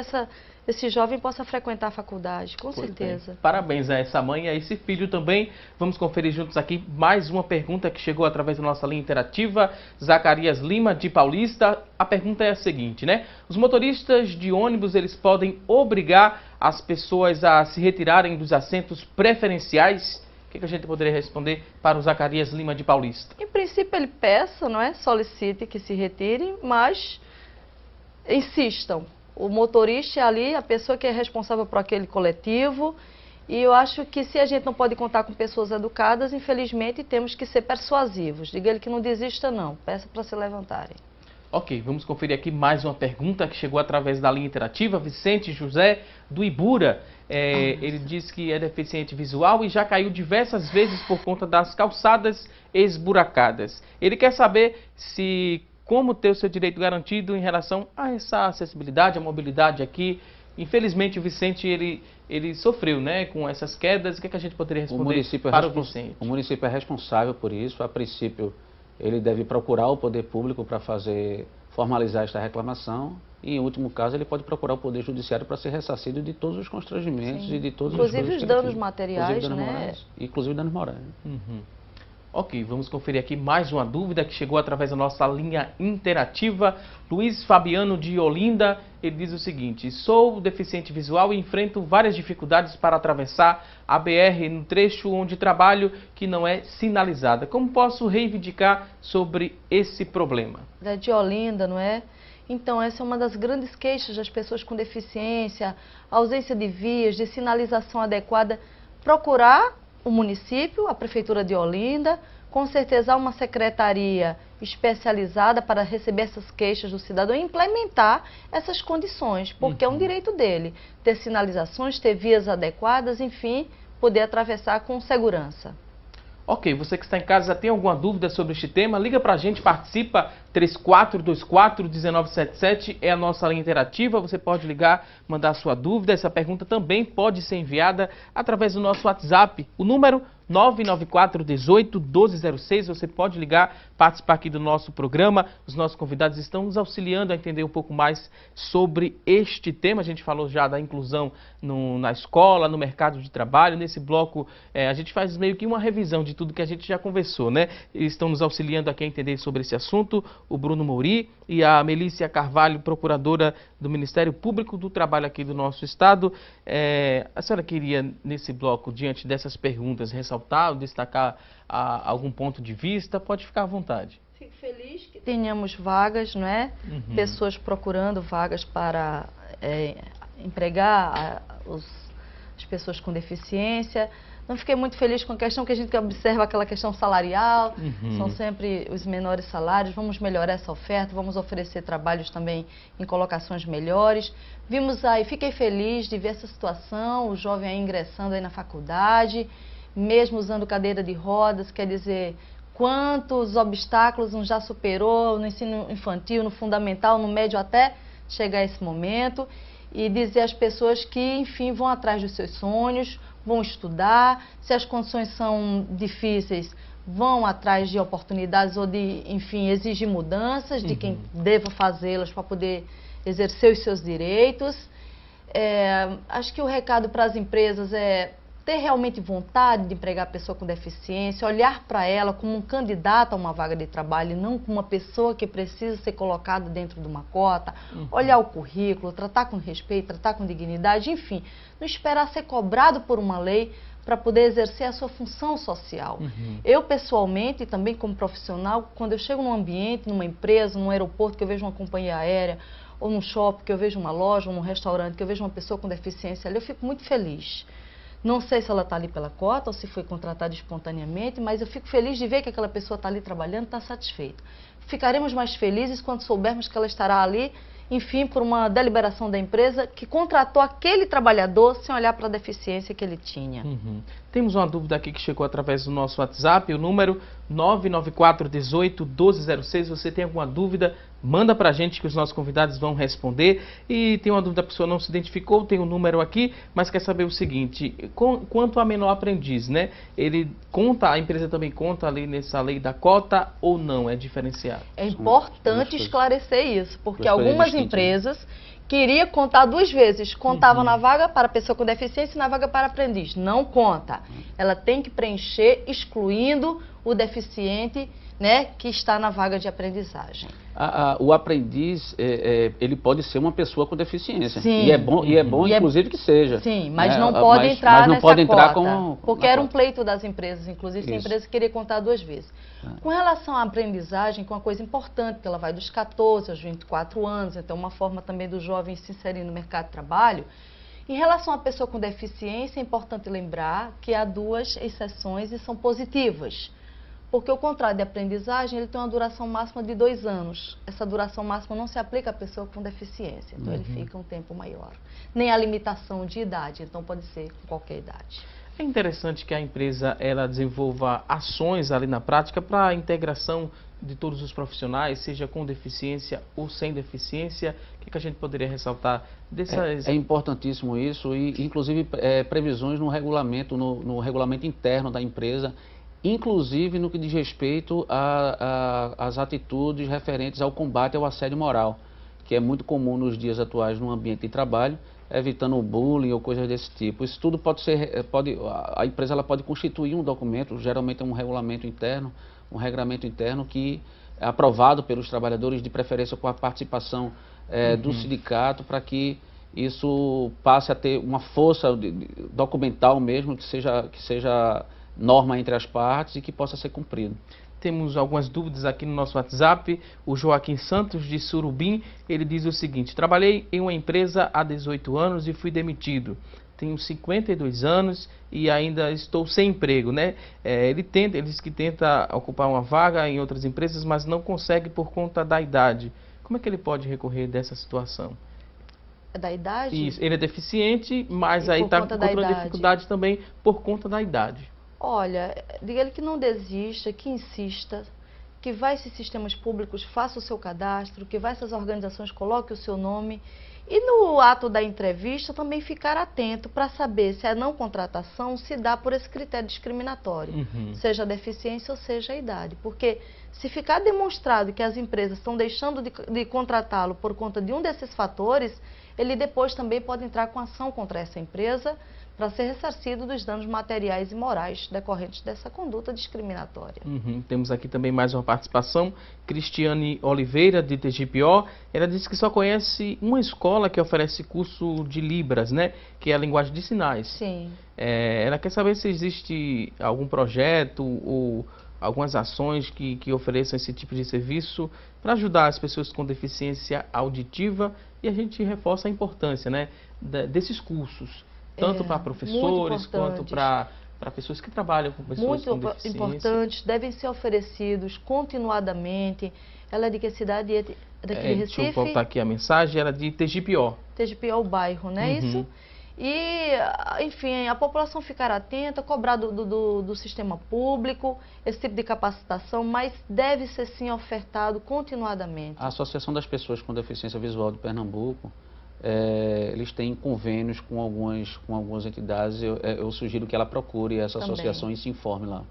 esse jovem possa frequentar a faculdade, com certeza.
Parabéns a essa mãe e a esse filho também. Vamos conferir juntos aqui mais uma pergunta que chegou através da nossa linha interativa. Zacarias Lima, de Paulista. A pergunta é a seguinte, né? Os motoristas de ônibus, eles podem obrigar as pessoas a se retirarem dos assentos preferenciais? O que a gente poderia responder para o Zacarias Lima, de Paulista?
Em princípio, ele peça, não é? Solicite que se retirem, mas insistam. O motorista é ali a pessoa que é responsável por aquele coletivo, e eu acho que se a gente não pode contar com pessoas educadas, infelizmente temos que ser persuasivos. Diga ele que não desista não, peça para se levantarem.
Ok, vamos conferir aqui mais uma pergunta que chegou através da linha interativa. Vicente José, do Ibura, ele diz que é deficiente visual e já caiu diversas vezes por conta das calçadas esburacadas. Ele quer saber como ter o seu direito garantido em relação a essa acessibilidade, a mobilidade aqui. Infelizmente o Vicente, ele sofreu, né, com essas quedas. O que a gente poderia responder para o Vicente?
O município é responsável por isso. A princípio, ele deve procurar o poder público para formalizar esta reclamação. E, em último caso, ele pode procurar o Poder Judiciário para ser ressarcido de todos os constrangimentos e de todos
inclusive os danos materiais,
inclusive danos morais.
Ok, vamos conferir aqui mais uma dúvida que chegou através da nossa linha interativa. Luiz Fabiano, de Olinda, ele diz o seguinte: sou deficiente visual e enfrento várias dificuldades para atravessar a BR no trecho onde trabalho que não é sinalizada. Como posso reivindicar sobre esse problema?
De Olinda, não é? Então, essa é uma das grandes queixas das pessoas com deficiência, ausência de vias, de sinalização adequada. Procurar o município, a Prefeitura de Olinda, com certeza há uma secretaria especializada para receber essas queixas do cidadão e implementar essas condições, porque é um direito dele ter sinalizações, ter vias adequadas, enfim, poder atravessar com segurança.
Ok, você que está em casa tem alguma dúvida sobre este tema, liga para a gente, participa, 3424-1977 é a nossa linha interativa, você pode ligar, mandar a sua dúvida, essa pergunta também pode ser enviada através do nosso WhatsApp, o número 994-18-1206, você pode ligar, participar aqui do nosso programa, os nossos convidados estão nos auxiliando a entender um pouco mais sobre este tema. A gente falou já da inclusão na escola, no mercado de trabalho. Nesse bloco a gente faz meio que uma revisão de tudo que a gente já conversou, né? Eles estão nos auxiliando aqui a entender sobre esse assunto, o Bruno Mouri e a Melícia Carvalho, procuradora do Ministério Público do Trabalho aqui do nosso estado. A senhora queria, nesse bloco, diante dessas perguntas, ressaltar ou destacar algum ponto de vista? Pode ficar à vontade.
Fico feliz que tenhamos vagas, não é? Pessoas procurando vagas para empregar as pessoas com deficiência. Não fiquei muito feliz com a questão que a gente observa, aquela questão salarial, são sempre os menores salários. Vamos melhorar essa oferta, vamos oferecer trabalhos também em colocações melhores. Vimos aí, fiquei feliz de ver essa situação, o jovem aí ingressando aí na faculdade, mesmo usando cadeira de rodas, quer dizer, quantos obstáculos já superou no ensino infantil, no fundamental, no médio, até chegar a esse momento. e dizer às pessoas que, enfim, vão atrás dos seus sonhos, vão estudar, se as condições são difíceis, vão atrás de oportunidades ou de, enfim, exigir mudanças de quem deva fazê-las para poder exercer os seus direitos. Acho que o recado para as empresas é ter realmente vontade de empregar a pessoa com deficiência, olhar para ela como um candidato a uma vaga de trabalho e não como uma pessoa que precisa ser colocada dentro de uma cota, olhar o currículo, tratar com respeito, tratar com dignidade, enfim, não esperar ser cobrado por uma lei para poder exercer a sua função social. Eu, pessoalmente, e também como profissional, quando eu chego num ambiente, numa empresa, num aeroporto, que eu vejo uma companhia aérea, ou num shopping, que eu vejo uma loja, ou num restaurante, que eu vejo uma pessoa com deficiência ali, eu fico muito feliz. Não sei se ela está ali pela cota ou se foi contratada espontaneamente, mas eu fico feliz de ver que aquela pessoa está ali trabalhando, está satisfeita. Ficaremos mais felizes quando soubermos que ela estará ali, enfim, por uma deliberação da empresa que contratou aquele trabalhador sem olhar para a deficiência que ele tinha.
Temos uma dúvida aqui que chegou através do nosso WhatsApp, o número 994181206. Você tem alguma dúvida? Manda pra gente que os nossos convidados vão responder. E tem uma dúvida, a pessoa não se identificou, tem um número aqui, mas quer saber o seguinte, quanto a menor aprendiz, né? Ele conta, a empresa também conta ali nessa lei da cota ou não? É diferenciado?
É importante esclarecer isso, porque algumas empresas queriam contar duas vezes. Contava na vaga para pessoa com deficiência e na vaga para aprendiz. Não conta. Ela tem que preencher excluindo o deficiente, né, que está na vaga de aprendizagem.
O aprendiz, ele pode ser uma pessoa com deficiência.
Sim.
E é bom inclusive, que seja.
Sim, mas não pode entrar nessa cota, porque era
cota.
Um pleito das empresas, inclusive tem empresa que queria contar duas vezes. Com relação à aprendizagem, que é uma coisa importante, que ela vai dos 14 aos 24 anos, então uma forma também do jovem se inserir no mercado de trabalho. Em relação à pessoa com deficiência, é importante lembrar que há duas exceções e são positivas. Porque o contrato de aprendizagem ele tem uma duração máxima de 2 anos. Essa duração máxima não se aplica à pessoa com deficiência, então ele fica um tempo maior. Nem a limitação de idade, então pode ser com qualquer idade.
É interessante que a empresa ela desenvolva ações ali na prática para a integração de todos os profissionais, seja com deficiência ou sem deficiência. O que a gente poderia ressaltar dessas...
É importantíssimo isso e, inclusive, previsões no regulamento, no regulamento interno da empresa, inclusive no que diz respeito às atitudes referentes ao combate ao assédio moral, que é muito comum nos dias atuais no ambiente de trabalho, evitando o bullying ou coisas desse tipo. Isso tudo a empresa ela pode constituir um documento, geralmente é um regulamento interno, um regramento interno que é aprovado pelos trabalhadores, de preferência com a participação do sindicato, para que isso passe a ter uma força documental mesmo, que seja norma entre as partes e que possa ser cumprido.
Temos algumas dúvidas aqui no nosso WhatsApp. O Joaquim Santos, de Surubim, ele diz o seguinte: trabalhei em uma empresa há 18 anos e fui demitido. Tenho 52 anos e ainda estou sem emprego, né? Ele diz que tenta ocupar uma vaga em outras empresas, mas não consegue por conta da idade. Como é que ele pode recorrer dessa situação?
Da idade?
Isso, ele é deficiente, mas aí está com outra dificuldade também por conta da idade.
Olha, diga ele que não desista, que insista, que vá a esses sistemas públicos, faça o seu cadastro, que vá a essas organizações, coloque o seu nome. E no ato da entrevista também ficar atento para saber se a não contratação se dá por esse critério discriminatório, seja a deficiência ou seja a idade. Porque se ficar demonstrado que as empresas estão deixando de contratá-lo por conta de um desses fatores, ele depois também pode entrar com ação contra essa empresa para ser ressarcido dos danos materiais e morais decorrentes dessa conduta discriminatória.
Temos aqui também mais uma participação. Cristiane Oliveira, de TGPO, ela disse que só conhece uma escola que oferece curso de Libras, né? Que é a linguagem de sinais.
Sim.
Ela quer saber se existe algum projeto ou algumas ações que ofereçam esse tipo de serviço para ajudar as pessoas com deficiência auditiva, e a gente reforça a importância, né, desses cursos. Tanto para professores quanto para pessoas que trabalham com pessoas com deficiência. Muito importantes,
devem ser oferecidos continuadamente. Ela é de que cidade? Daqui de Recife?
Deixa eu voltar aqui a mensagem, era de TGPO.
TGPO, o bairro, não é isso? E, enfim, a população ficar atenta, cobrar do sistema público esse tipo de capacitação, mas deve ser sim ofertado continuadamente.
A Associação das Pessoas com Deficiência Visual de Pernambuco, eles têm convênios com algumas entidades. Eu sugiro que ela procure essa associação e se informe lá.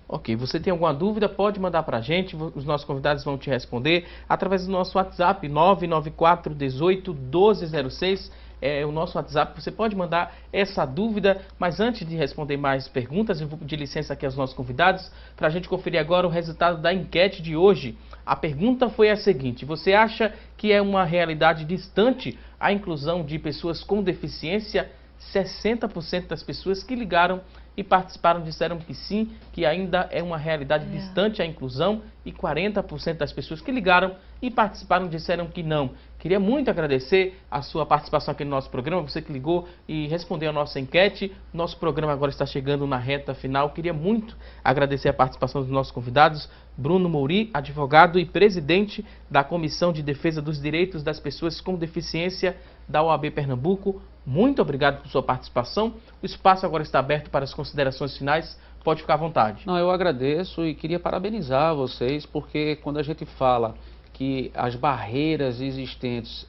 Ok, você tem alguma dúvida, pode mandar para a gente, os nossos convidados vão te responder através do nosso WhatsApp, 994 18 1206, é o nosso WhatsApp, você pode mandar essa dúvida, mas antes de responder mais perguntas, eu vou pedir licença aqui aos nossos convidados, para a gente conferir agora o resultado da enquete de hoje. A pergunta foi a seguinte: você acha que é uma realidade distante a inclusão de pessoas com deficiência? 60% das pessoas que ligaram e participaram disseram que sim, que ainda é uma realidade distante a inclusão, e 40% das pessoas que ligaram e participaram disseram que não. Queria muito agradecer a sua participação aqui no nosso programa, você que ligou e respondeu a nossa enquete. Nosso programa agora está chegando na reta final. Queria muito agradecer a participação dos nossos convidados, Bruno Mouri, advogado e presidente da Comissão de Defesa dos Direitos das Pessoas com Deficiência da OAB Pernambuco. Muito obrigado por sua participação. O espaço agora está aberto para as considerações finais. Pode ficar à vontade.
Não, eu agradeço e queria parabenizar vocês, porque quando a gente fala que as barreiras existentes,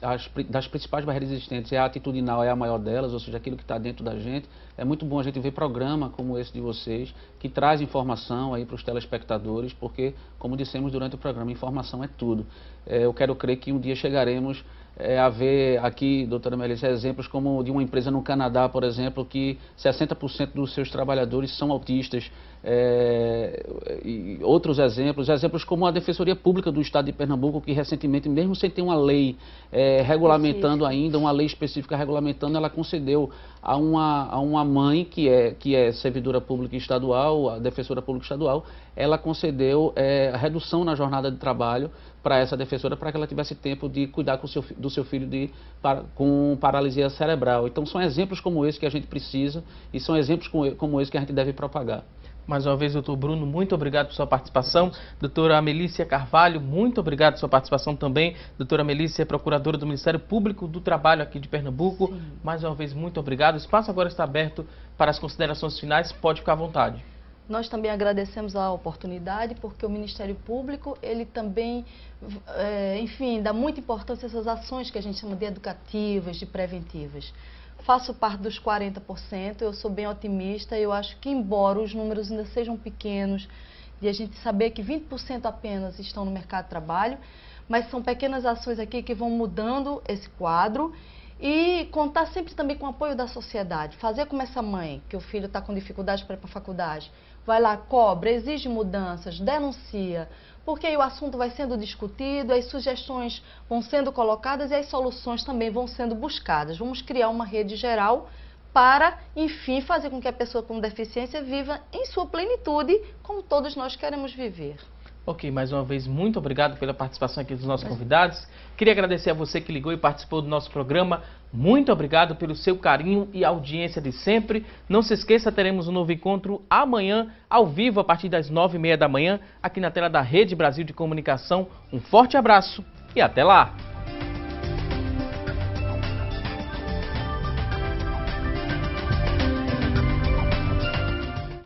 das principais barreiras existentes, a atitudinal é a maior delas, ou seja, aquilo que está dentro da gente, é muito bom a gente ver programa como esse de vocês, que traz informação aí para os telespectadores, porque, como dissemos durante o programa, informação é tudo. Eu quero crer que um dia chegaremos a ver aqui, doutora Melissa, exemplos como de uma empresa no Canadá, por exemplo, que 60% dos seus trabalhadores são autistas, e outros exemplos como a Defensoria Pública do Estado de Pernambuco, que recentemente, mesmo sem ter uma lei regulamentando ainda, uma lei específica regulamentando, ela concedeu a uma mãe que é servidora pública estadual, a defensora pública estadual, ela concedeu a redução na jornada de trabalho para essa defensora, para que ela tivesse tempo de cuidar do seu filho com paralisia cerebral. Então são exemplos como esse que a gente precisa, e são exemplos como esse que a gente deve propagar.
Mais uma vez, doutor Bruno, muito obrigado por sua participação. Doutora Melícia Carvalho, muito obrigado por sua participação também. Doutora Melícia é procuradora do Ministério Público do Trabalho aqui de Pernambuco. Sim. Mais uma vez, muito obrigado. O espaço agora está aberto para as considerações finais. Pode ficar à vontade.
Nós também agradecemos a oportunidade, porque o Ministério Público, ele também, enfim, dá muita importância a essas ações que a gente chama de educativas, de preventivas. Faço parte dos 40%, eu sou bem otimista, eu acho que, embora os números ainda sejam pequenos, de a gente saber que 20% apenas estão no mercado de trabalho, mas são pequenas ações aqui que vão mudando esse quadro, e contar sempre também com o apoio da sociedade. Fazer como essa mãe, que o filho está com dificuldade para ir para a faculdade, vai lá, cobra, exige mudanças, denuncia, porque aí o assunto vai sendo discutido, as sugestões vão sendo colocadas e as soluções também vão sendo buscadas. Vamos criar uma rede geral para, enfim, fazer com que a pessoa com deficiência viva em sua plenitude, como todos nós queremos viver.
Ok, mais uma vez, muito obrigado pela participação aqui dos nossos convidados. Queria agradecer a você que ligou e participou do nosso programa. Muito obrigado pelo seu carinho e audiência de sempre. Não se esqueça, teremos um novo encontro amanhã, ao vivo, a partir das 9h30 da manhã, aqui na tela da Rede Brasil de Comunicação. Um forte abraço e até lá!